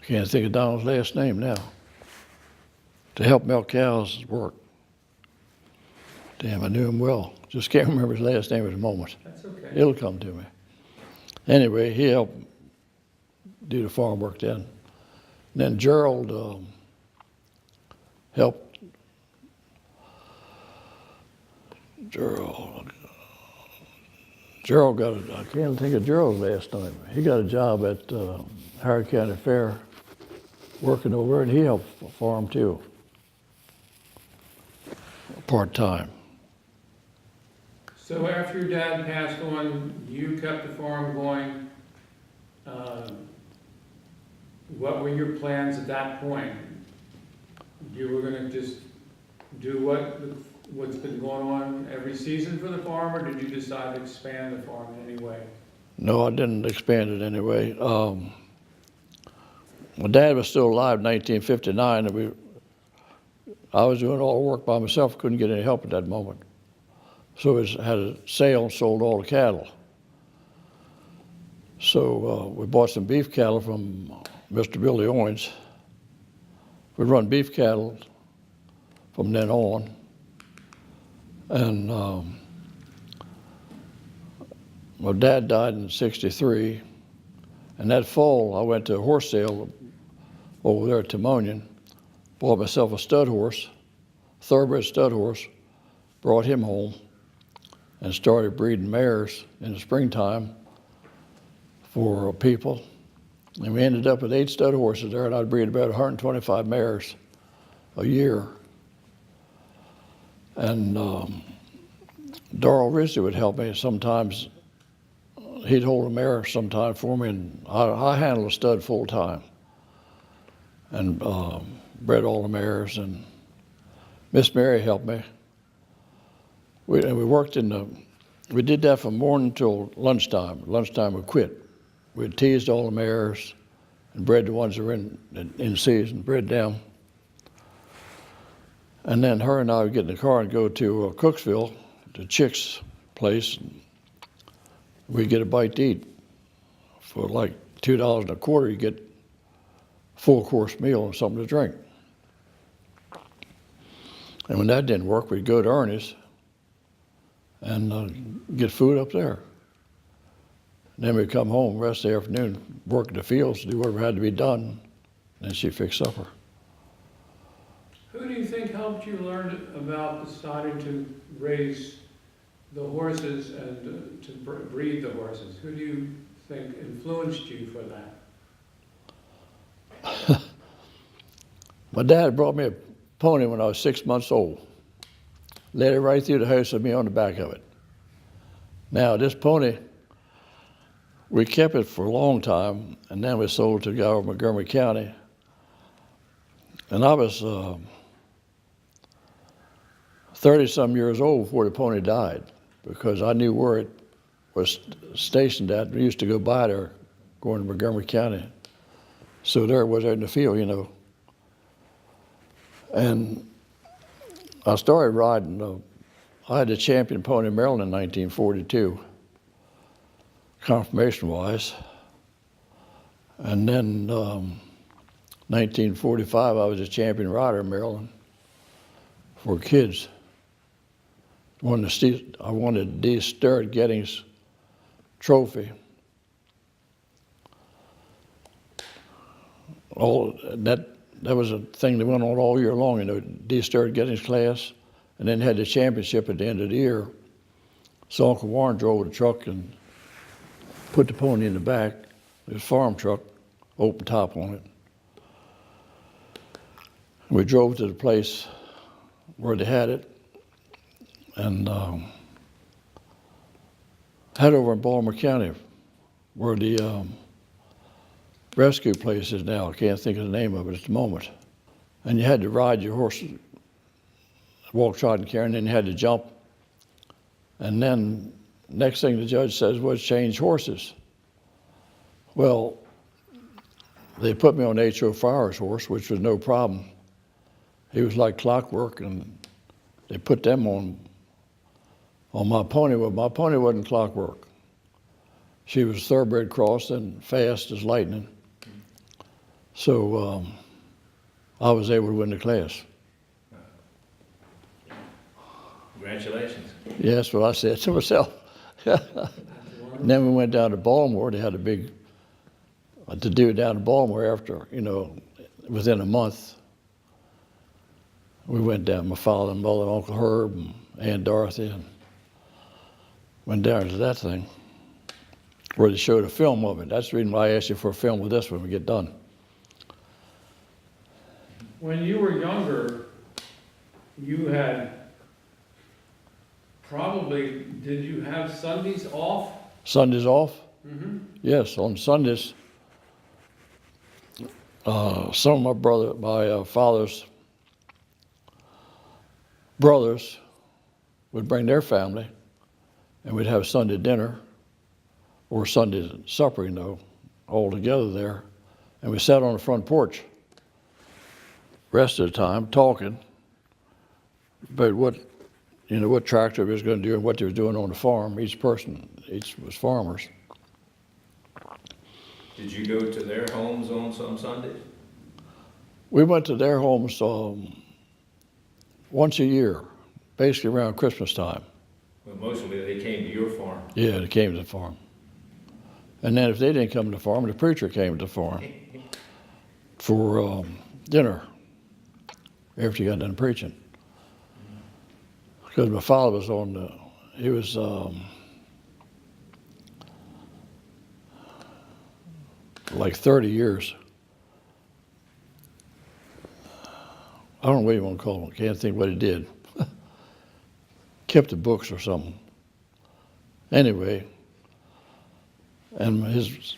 can't think of Donald's last name now, to help milk cows work. Damn, I knew him well. Just can't remember his last name at the moment. That's okay. It'll come to me. Anyway, he helped do the farm work then. And then Gerald helped. Gerald got I can't think of Gerald's last name. He got a job at Howard County Fair working over, and he helped farm too, part-time. So after your dad passed on, you kept the farm going. What were your plans at that point? You were going to just do what's been going on every season for the farm, or did you decide to expand the farm in any way? No, I didn't expand it anyway. My dad was still alive in 1959, and I was doing all the work by myself, couldn't get any help at that moment. So I had a sale and sold all the cattle. So we bought some beef cattle from Mr. Billy Owens. We run beef cattle from then on. And my dad died in '63. And that fall, I went to a horse sale over there at Timonian, bought myself a stud horse, thoroughbred stud horse, brought him home, and started breeding mares in the springtime for people. And we ended up with 8 stud horses there, and I'd breed about 125 mares a year. And Darrell Risley would help me sometimes. He'd hold a mare sometime for me, and I handled a stud full time and bred all the mares. And Miss Mary helped me. We worked we did that from morning till lunchtime. Lunchtime we quit. We teased all the mares and bred the ones that were in season, bred them. And then her and I would get in the car and go to Cooksville, to Chick's place. We'd get a bite to eat. For like $2 a quarter, you get a full-course meal and something to drink. And when that didn't work, we'd go to Ernie's and get food up there. And then we'd come home the rest of the afternoon, work in the fields, do whatever had to be done, and then she'd fix supper. Who do you think helped you learn about deciding to raise the horses and to breed the horses? Who do you think influenced you for that? My dad brought me a pony when I was 6 months old. Led it right through the house with me on the back of it. Now, this pony, we kept it for a long time, and then we sold to a guy over in Montgomery County. And I was 30-some years old before the pony died, because I knew where it was stationed at. We used to go by there, going to Montgomery County. So there it was out in the field, you know. And I started riding I had a champion pony in Maryland in 1942, confirmation-wise. And then 1945, I was a champion rider in Maryland for kids. I wanted D. Stewart Gettings trophy. That was a thing that went on all year long, you know, D. Stewart Gettings class, and then had the championship at the end of the year. So Uncle Warren drove the truck and put the pony in the back. It was a farm truck, open top on it. We drove to the place where they had it, and had over in Baltimore County, where the rescue place is now. I can't think of the name of it at the moment. And you had to ride your horse, walk, trot, and carry, and then you had to jump. And then next thing the judge says was change horses. Well, they put me on H.O. Fryer's horse, which was no problem. He was like clockwork, and they put them on my pony. Well, my pony wasn't clockwork. She was thoroughbred crossed and fast as lightning. So I was able to win the class. Congratulations. Yeah, that's what I said to myself. And then we went down to Baltimore. They had a big to do down in Baltimore after, you know, within a month. We went down, my father and mother, Uncle Herb, and Aunt Dorothy, and went down to that thing where they showed a film of it. That's the reason why I asked you for a film of this when we get done. When you were younger, you had probably, did you have Sundays off? Sundays off? Mm-hmm. Yes, on Sundays. Some of my father's brothers would bring their family, and we'd have Sunday dinner or Sunday supper, you know, all together there. And we sat on the front porch rest of the time talking about what tractor was going to do and what they were doing on the farm. Each was farmers. Did you go to their homes on some Sundays? We went to their homes once a year, basically around Christmas time. Well, mostly they came to your farm. Yeah, they came to the farm. And then if they didn't come to the farm, the preacher came to the farm for dinner after he got done preaching. Because my father was he was like 30 years. I don't know what you want to call him. I can't think what he did. Kept the books or something. Anyway, and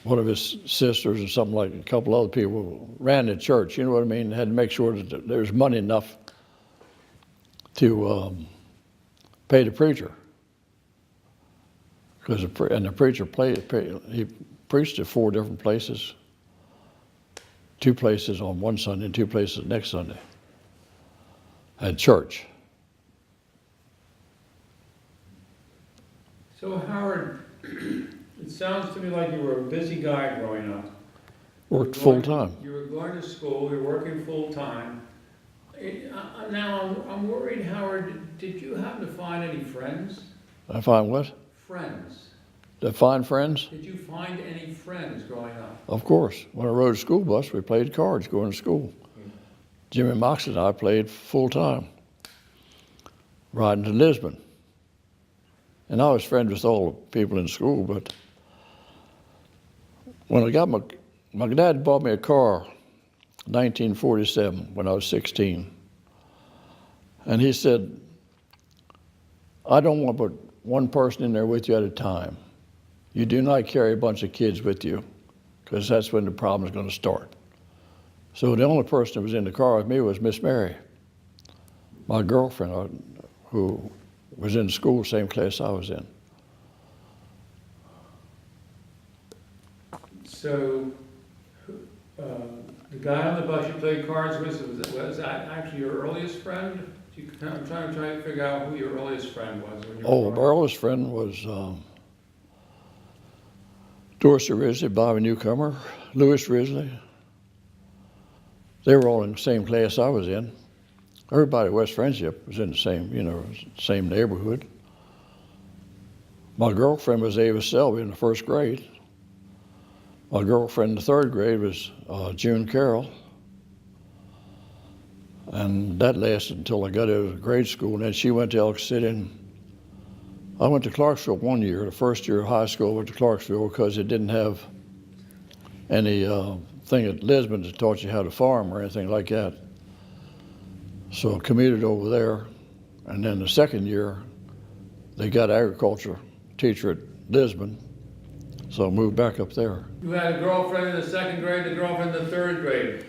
one of his sisters and something like a couple other people ran the church. You know what I mean? Had to make sure that there was money enough to pay the preacher. Because the preacher he preached at 4 different places. 2 places on one Sunday and 2 places next Sunday. Had church. So Howard, it sounds to me like you were a busy guy growing up. Worked full time. You were going to school, you were working full time. Now I'm worried, Howard, did you happen to find any friends? I find what? Friends. Did I find friends? Did you find any friends growing up? Of course. When I rode a school bus, we played cards going to school. Jimmy Mox and I played full time, riding to Lisbon. And I was friends with all the people in school, but when I got my dad bought me a car in 1947 when I was 16. And he said, I don't want but one person in there with you at a time. You do not carry a bunch of kids with you, because that's when the problem is going to start. So the only person that was in the car with me was Miss Mary, my girlfriend, who was in school, same class I was in. So the guy on the bus you played cards with, was that actually your earliest friend? I'm trying to figure out who your earliest friend was when you were Oh, growing my up. earliest friend was Dorsey Risley, Bobby Newcomer, Lewis Risley. They were all in the same class I was in. Everybody at West Friendship was in the same, same neighborhood. My girlfriend was Ava Selby in the first grade. My girlfriend in the third grade was June Carroll. And that lasted until I got out of grade school. And then she went to Elk City. And I went to Clarksville one year. The first year of high school, I went to Clarksville because it didn't have any thing at Lisbon that taught you how to farm or anything like that. So I commuted over there. And then the second year, they got an agriculture teacher at Lisbon. So I moved back up there. You had a girlfriend in the second grade, a girlfriend in the third grade.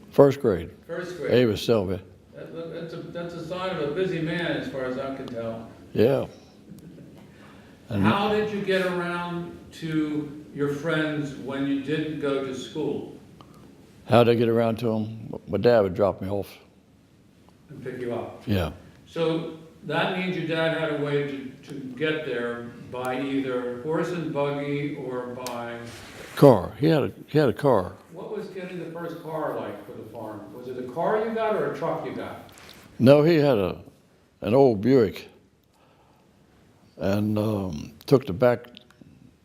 First grade, First grade. Ava Selby. That's a sign of a busy man, as far as I can tell. Yeah. And How did you get around to your friends when you didn't go to school how'd I get around to them? My dad would drop me off. and pick you up? Yeah. So that means your dad had a way to get there by either horse and buggy or by, Car. He had a car. what was getting the first car like for the farm? Was it a car you got or a truck you got? No, he had an old Buick, and took the back.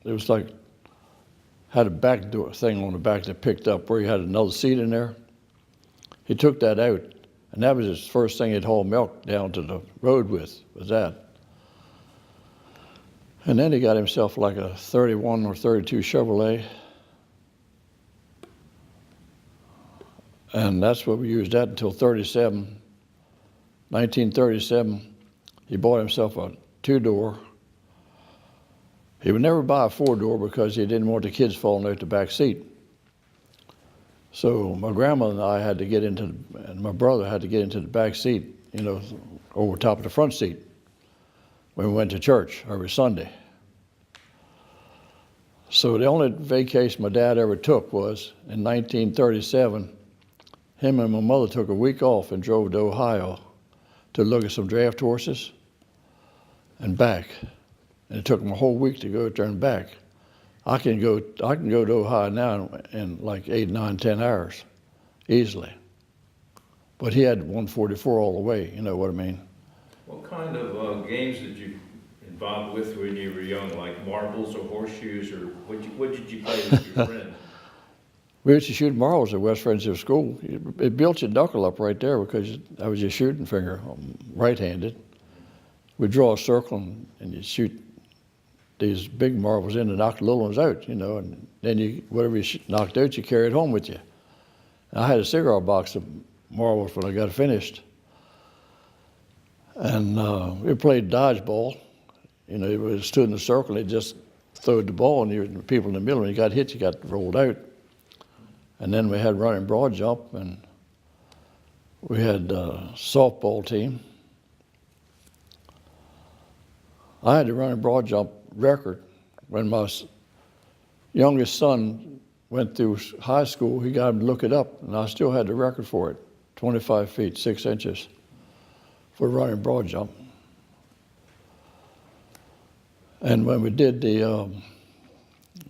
It was like had a back door thing on the back that picked up where he had another seat in there. He took that out, and that was his first thing he'd haul milk down to the road with, was that. And then he got himself like a 31 or 32 Chevrolet. And that's what we used that until 1937. He bought himself a two-door. He would never buy a four-door because he didn't want the kids falling out the back seat. So my grandmother and I had to get into, and my brother had to get into the back seat, over top of the front seat when we went to church every Sunday. So the only vacation my dad ever took was in 1937. Him and my mother took a week off and drove to Ohio to look at some draft horses and back. And it took them a whole week to go there and back. I can go to Ohio now in like 8, 9, 10 hours, easily. But he had 144 all the way, you know what I mean? What kind of games did you involve with when you were young, like marbles or horseshoes, or what did you play with your friends? We used to shoot marbles at West Friendship School. It built your knuckle up right there because that was your shooting finger, right-handed. We'd draw a circle and you'd shoot these big marbles in and knock the little ones out, and then whatever you knocked out, you carried home with you. And I had a cigar box of marbles when I got finished. And we played dodgeball. We stood in a circle and they just threw the ball and the people in the middle, when you got hit, you got rolled out. And then we had running broad jump, and we had a softball team. I had the running broad jump record when my youngest son went through high school. He got him to look it up, and I still had the record for it, 25 feet, 6 inches for running broad jump. And when we did the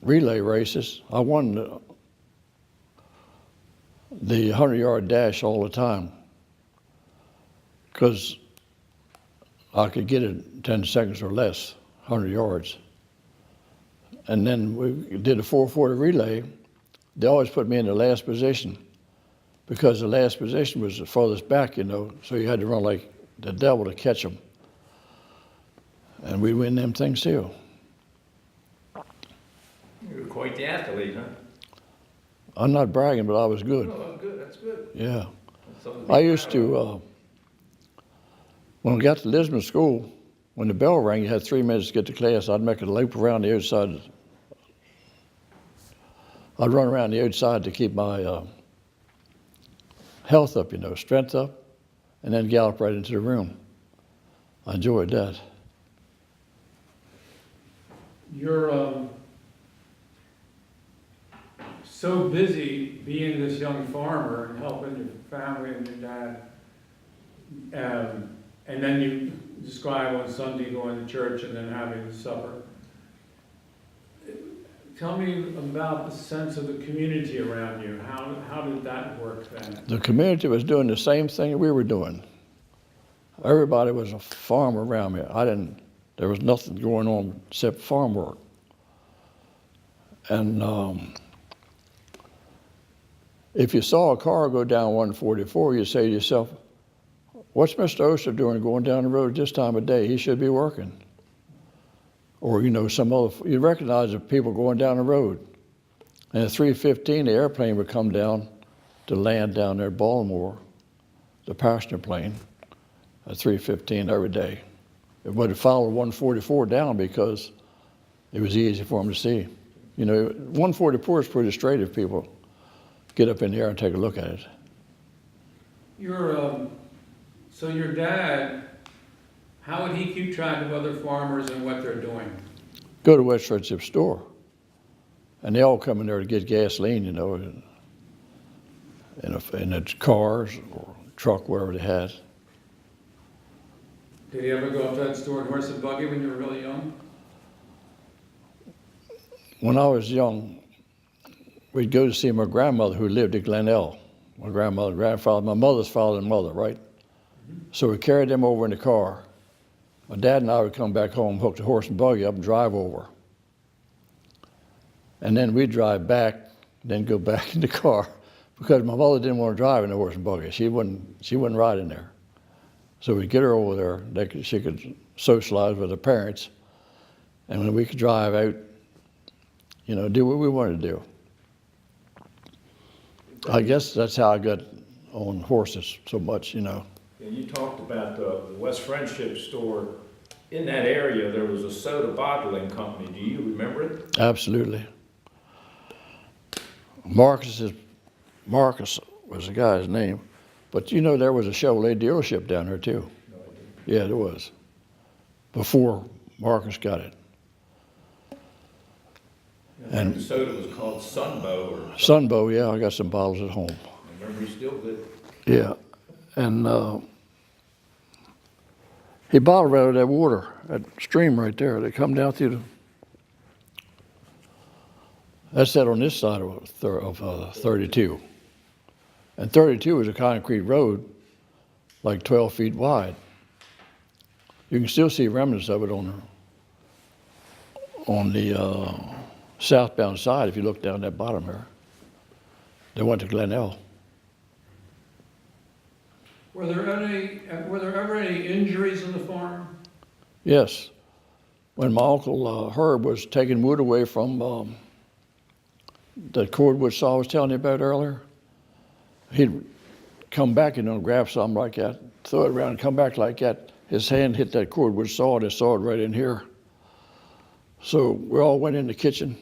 relay races, I won the 100-yard dash all the time because I could get it in 10 seconds or less, 100 yards. And then we did a 440 relay. They always put me in the last position because the last position was the farthest back, so you had to run like the devil to catch them. And we'd win them things too. You were quite the athlete, huh? I'm not bragging, but I was good. Oh, good. That's good. Yeah. That's something to be I used proud of. to, when we got to Lisbon School, when the bell rang, you had 3 minutes to get to class. I'd make a loop around the outside. I'd run around the outside to keep my health up, strength up, and then gallop right into the room. I enjoyed that. You're so busy being this young farmer and helping your family and your dad. And then you describe on Sunday going to church and then having supper. Tell me about the sense of the community around you. How did that work then? The community was doing the same thing we were doing. Everybody was a farmer around me. There was nothing going on except farm work. And if you saw a car go down 144, you'd say to yourself, what's Mr. Oster doing going down the road this time of day? He should be working. Or, you recognize the people going down the road. And at 3:15, the airplane would come down to land down there in Baltimore, the passenger plane, at 3:15 every day. It would follow 144 down because it was easy for them to see. 144 is pretty straight if people get up in the air and take a look at it. So your dad, how would he keep track of other farmers and what they're doing? Go to West Friendship store. And they all come in there to get gasoline, in the cars or truck, wherever they had. Did he ever go up to that store in horse and buggy when you were really young? When I was young, we'd go to see my grandmother who lived at Glenelg. My grandmother, grandfather, my mother's father and mother, right? So we carried them over in the car. My dad and I would come back home, hook the horse and buggy up and drive over. And then we'd drive back, then go back in the car because my mother didn't want to drive in the horse and buggy. She wouldn't ride in there. So we'd get her over there. She could socialize with her parents. And when we could drive out, do what we wanted to do. I guess that's how I got on horses so much, And you talked about the West Friendship store. In that area, there was a soda bottling company. Do you remember it? Absolutely. Marcus was the guy's name. But there was a Chevrolet dealership down there too. No, I didn't. Yeah, there was. Before Marcus got it. And the soda was called Sunbow or Sunbow, yeah, I got some bottles at home. I remember you still good. Yeah. And he bottled out of that water, that stream right there. They come down through that's that on this side of 32. And 32 is a concrete road, like 12 feet wide. You can still see remnants of it on the southbound side if you look down that bottom there. They went to Glenelg. Were there ever any injuries on the farm? Yes. When my uncle Herb was taking wood away from the cordwood saw I was telling you about earlier, he'd come back and grab something like that, throw it around and come back like that. His hand hit that cordwood saw and it sawed right in here. So we all went in the kitchen,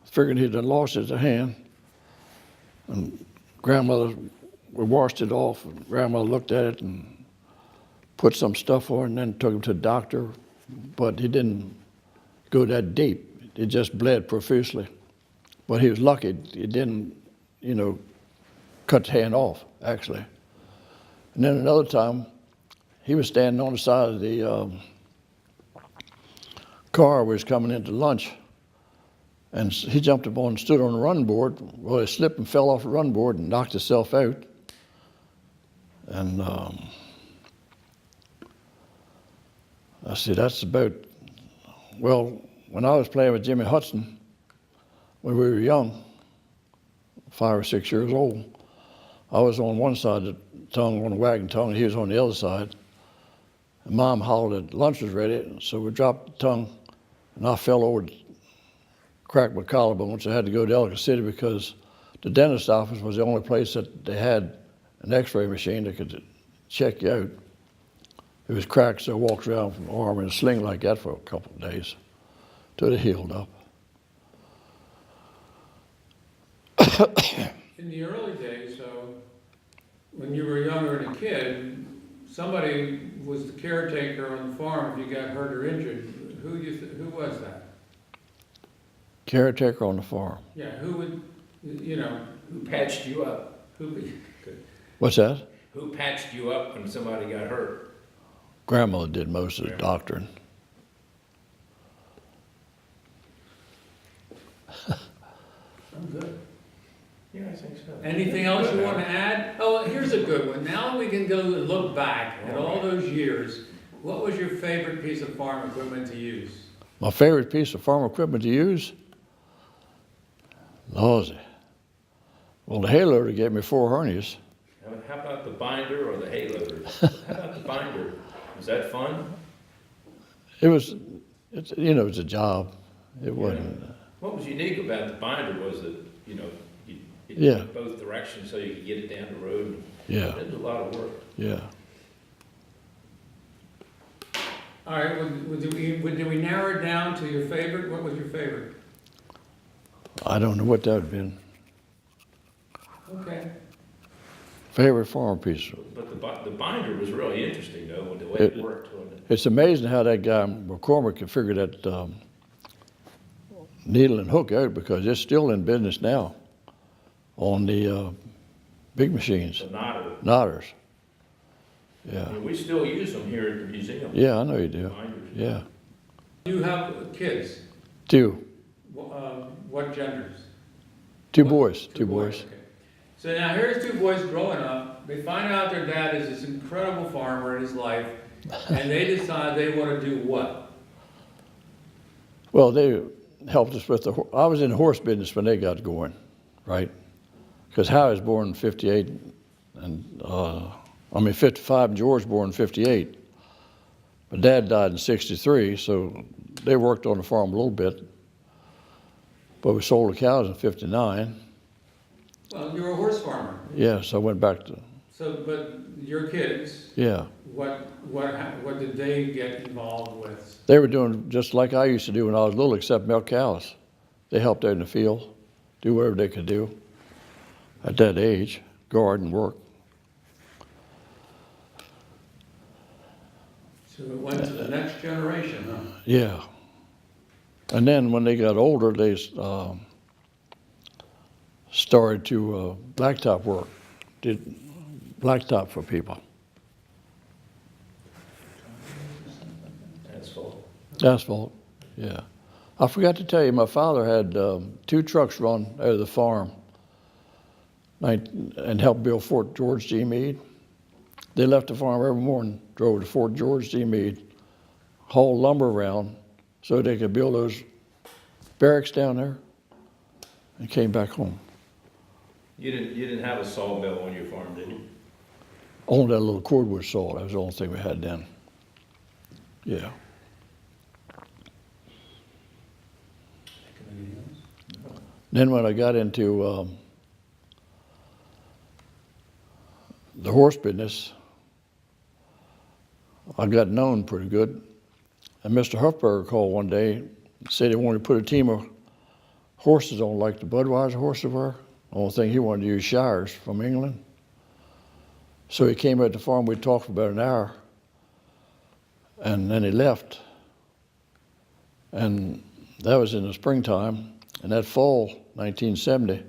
figuring he'd lost his hand. And we washed it off, and Grandmother looked at it and put some stuff on it and then took him to the doctor. But he didn't go that deep. It just bled profusely. But he was lucky. It didn't, cut the hand off, actually. And then another time, he was standing on the side of the car where he was coming into lunch. And he jumped up on and stood on the run board. Well, he slipped and fell off the run board and knocked himself out. And I see, that's about, well, when I was playing with Jimmy Hudson, when we were young, 5 or 6 years old, I was on one side of the tongue, on the wagon tongue, and he was on the other side. And Mom hollered that lunch was ready, so we dropped the tongue, and I fell over, cracked my collarbone, so I had to go to Ellicott City because the dentist's office was the only place that they had an x-ray machine that could check you out. It was cracked, so I walked around with my arm in a sling like that for a couple of days till it healed up. In the early days, when you were younger and a kid, somebody was the caretaker on the farm if you got hurt or injured. Who was that? Caretaker on the farm. Yeah, who would, Who patched you up? What's that? Who patched you up when somebody got hurt? Grandmother did most of the doctoring. I'm good. Yeah, I think so. Anything else you want to add? Oh, here's a good one. Now we can go and look back at all those years. What was your favorite piece of farm equipment to use? My favorite piece of farm equipment to use? Lousy. Well, the hay loader gave me 4 hernias. How about the binder or the hay loader? How about the binder? Was that fun? It's a job. It wasn't. What was unique about the binder was that, it Yeah. went both directions so you could get it down the road. Yeah, It was a lot of work. yeah. All right, did we narrow it down to your favorite? What was your favorite? I don't know what that would have been. Okay. Favorite farm piece. But the binder was really interesting, though, with the way it worked. Wasn't it? It's amazing how that guy McCormick could figure that needle and hook out, because it's still in business now on the big machines, The knotter. knotters. I Yeah, mean, we still use them here at the museum. yeah, I know you do. Binders. Yeah, You have kids. 2 What genders? 2 boys, 2 boys. Okay. So now here's 2 boys growing up. They find out their dad is this incredible farmer in his life, and they decide they want to do what? Well, they helped us with I was in the horse business when they got going, right? Because Howie was born in 58, and 55, and George born in 58. But Dad died in 63, so they worked on the farm a little bit. But we sold the cows in 59. Well, you were a horse farmer. Yeah, so I went back to, So, but your kids, yeah. what did they get involved with? They were doing just like I used to do when I was little, except milk cows. They helped out in the field, do whatever they could do at that age, garden work. So it went to the next generation, huh? Yeah. And then when they got older, they started to blacktop work, did blacktop for people. Asphalt, yeah. I forgot to tell you, my father had 2 trucks run out of the farm and helped build Fort George G. Meade. They left the farm every morning, drove to Fort George G. Meade, hauled lumber around so they could build those barracks down there, and came back home. You didn't have a sawmill on your farm, did you? Only that little cordwood saw, that was the only thing we had then. Yeah. Then when I got into the horse business, I got known pretty good. And Mr. Huffberger called one day and said he wanted to put a team of horses on like the Budweiser horses were. The only thing he wanted to use Shires from England. So he came at the farm, we talked for about an hour, and then he left. And that was in the springtime. And that fall, 1970,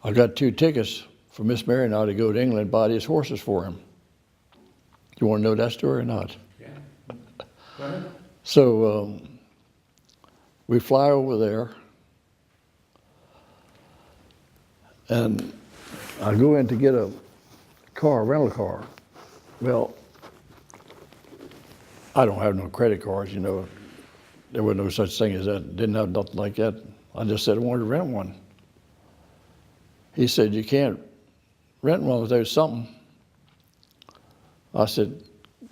I got 2 tickets for Miss Mary and I to go to England and buy these horses for him. You want to know that story or not? Yeah. Go ahead. So we fly over there, and I go in to get a rental car. Well, I don't have no credit cards, There was no such thing as that. Didn't have nothing like that. I just said I wanted to rent one. He said, you can't rent one without something. I said,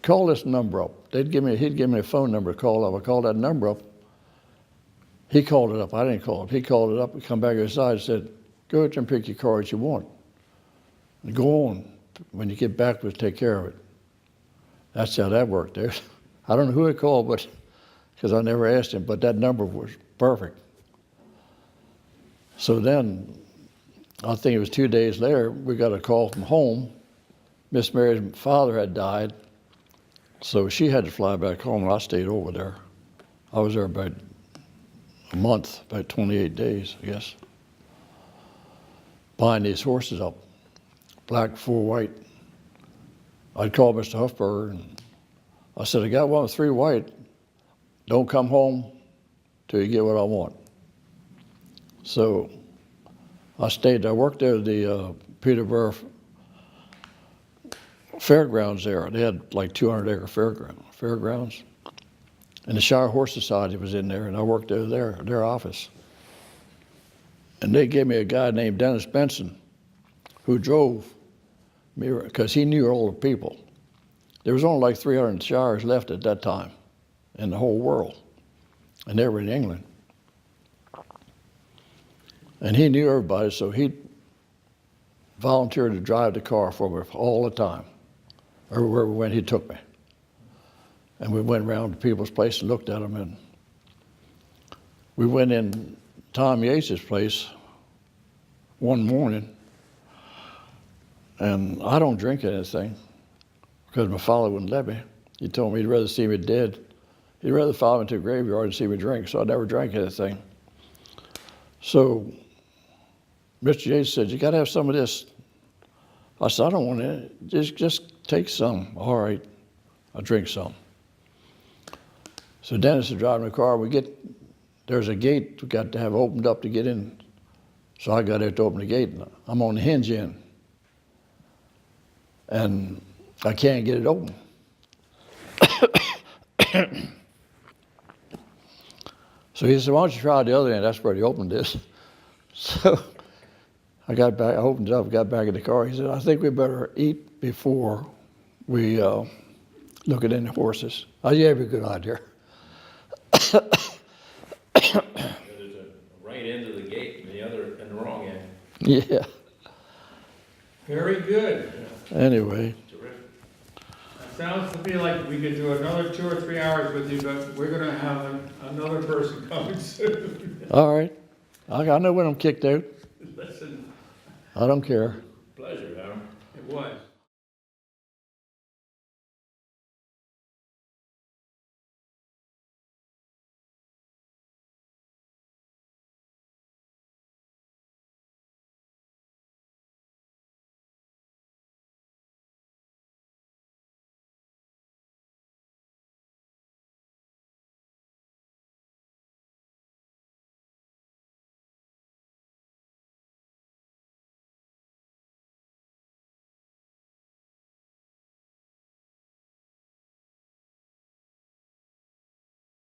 call this number up. He'd give me a phone number to call up. I called that number up. He called it up. I didn't call it. He called it up and come back inside and said, go out and pick your cars you want. And go on. When you get back, we'll take care of it. That's how that worked there. I don't know who I called, but because I never asked him, but that number was perfect. So then, I think it was 2 days later, we got a call from home. Miss Mary's father had died, so she had to fly back home, and I stayed over there. I was there about a month, about 28 days, I guess, buying these horses up, black, 4 white. I'd call Mr. Huffberger and I said, I got one with 3 white. Don't come home till you get what I want. So I stayed. I worked there at the Peterborough fairgrounds there. They had like 200-acre fairgrounds. And the Shire Horse Society was in there, and I worked there, their office. And they gave me a guy named Dennis Benson who drove me, because he knew all the people. There was only like 300 shires left at that time in the whole world, and they were in England. And he knew everybody, so he volunteered to drive the car for me all the time. Everywhere we went, he took me. And we went around to people's place and looked at them. And we went in Tom Yates's place one morning, and I don't drink anything because my father wouldn't let me. He told me he'd rather see me dead. He'd rather follow me to the graveyard and see me drink, so I never drank anything. So Mr. Yates said, you got to have some of this. I said, I don't want it. Just take some. All right, I'll drink some. So Dennis is driving the car. There's a gate we got to have opened up to get in. So I got there to open the gate. And I'm on the hinge end. And I can't get it open. So he said, why don't you try the other end? That's where he opened this. So I got back, I opened it up, got back in the car. He said, I think we better eat before we look at any horses. I said, yeah, it'd be a good idea. There's a right end of the gate and the other and the wrong end. Yeah. Very good. Anyway. Terrific. It sounds to me like we could do another 2 or 3 hours with you, but we're gonna have another person coming soon. All right. I know when I'm kicked out. Listen, I don't care. Pleasure, Howard. it was.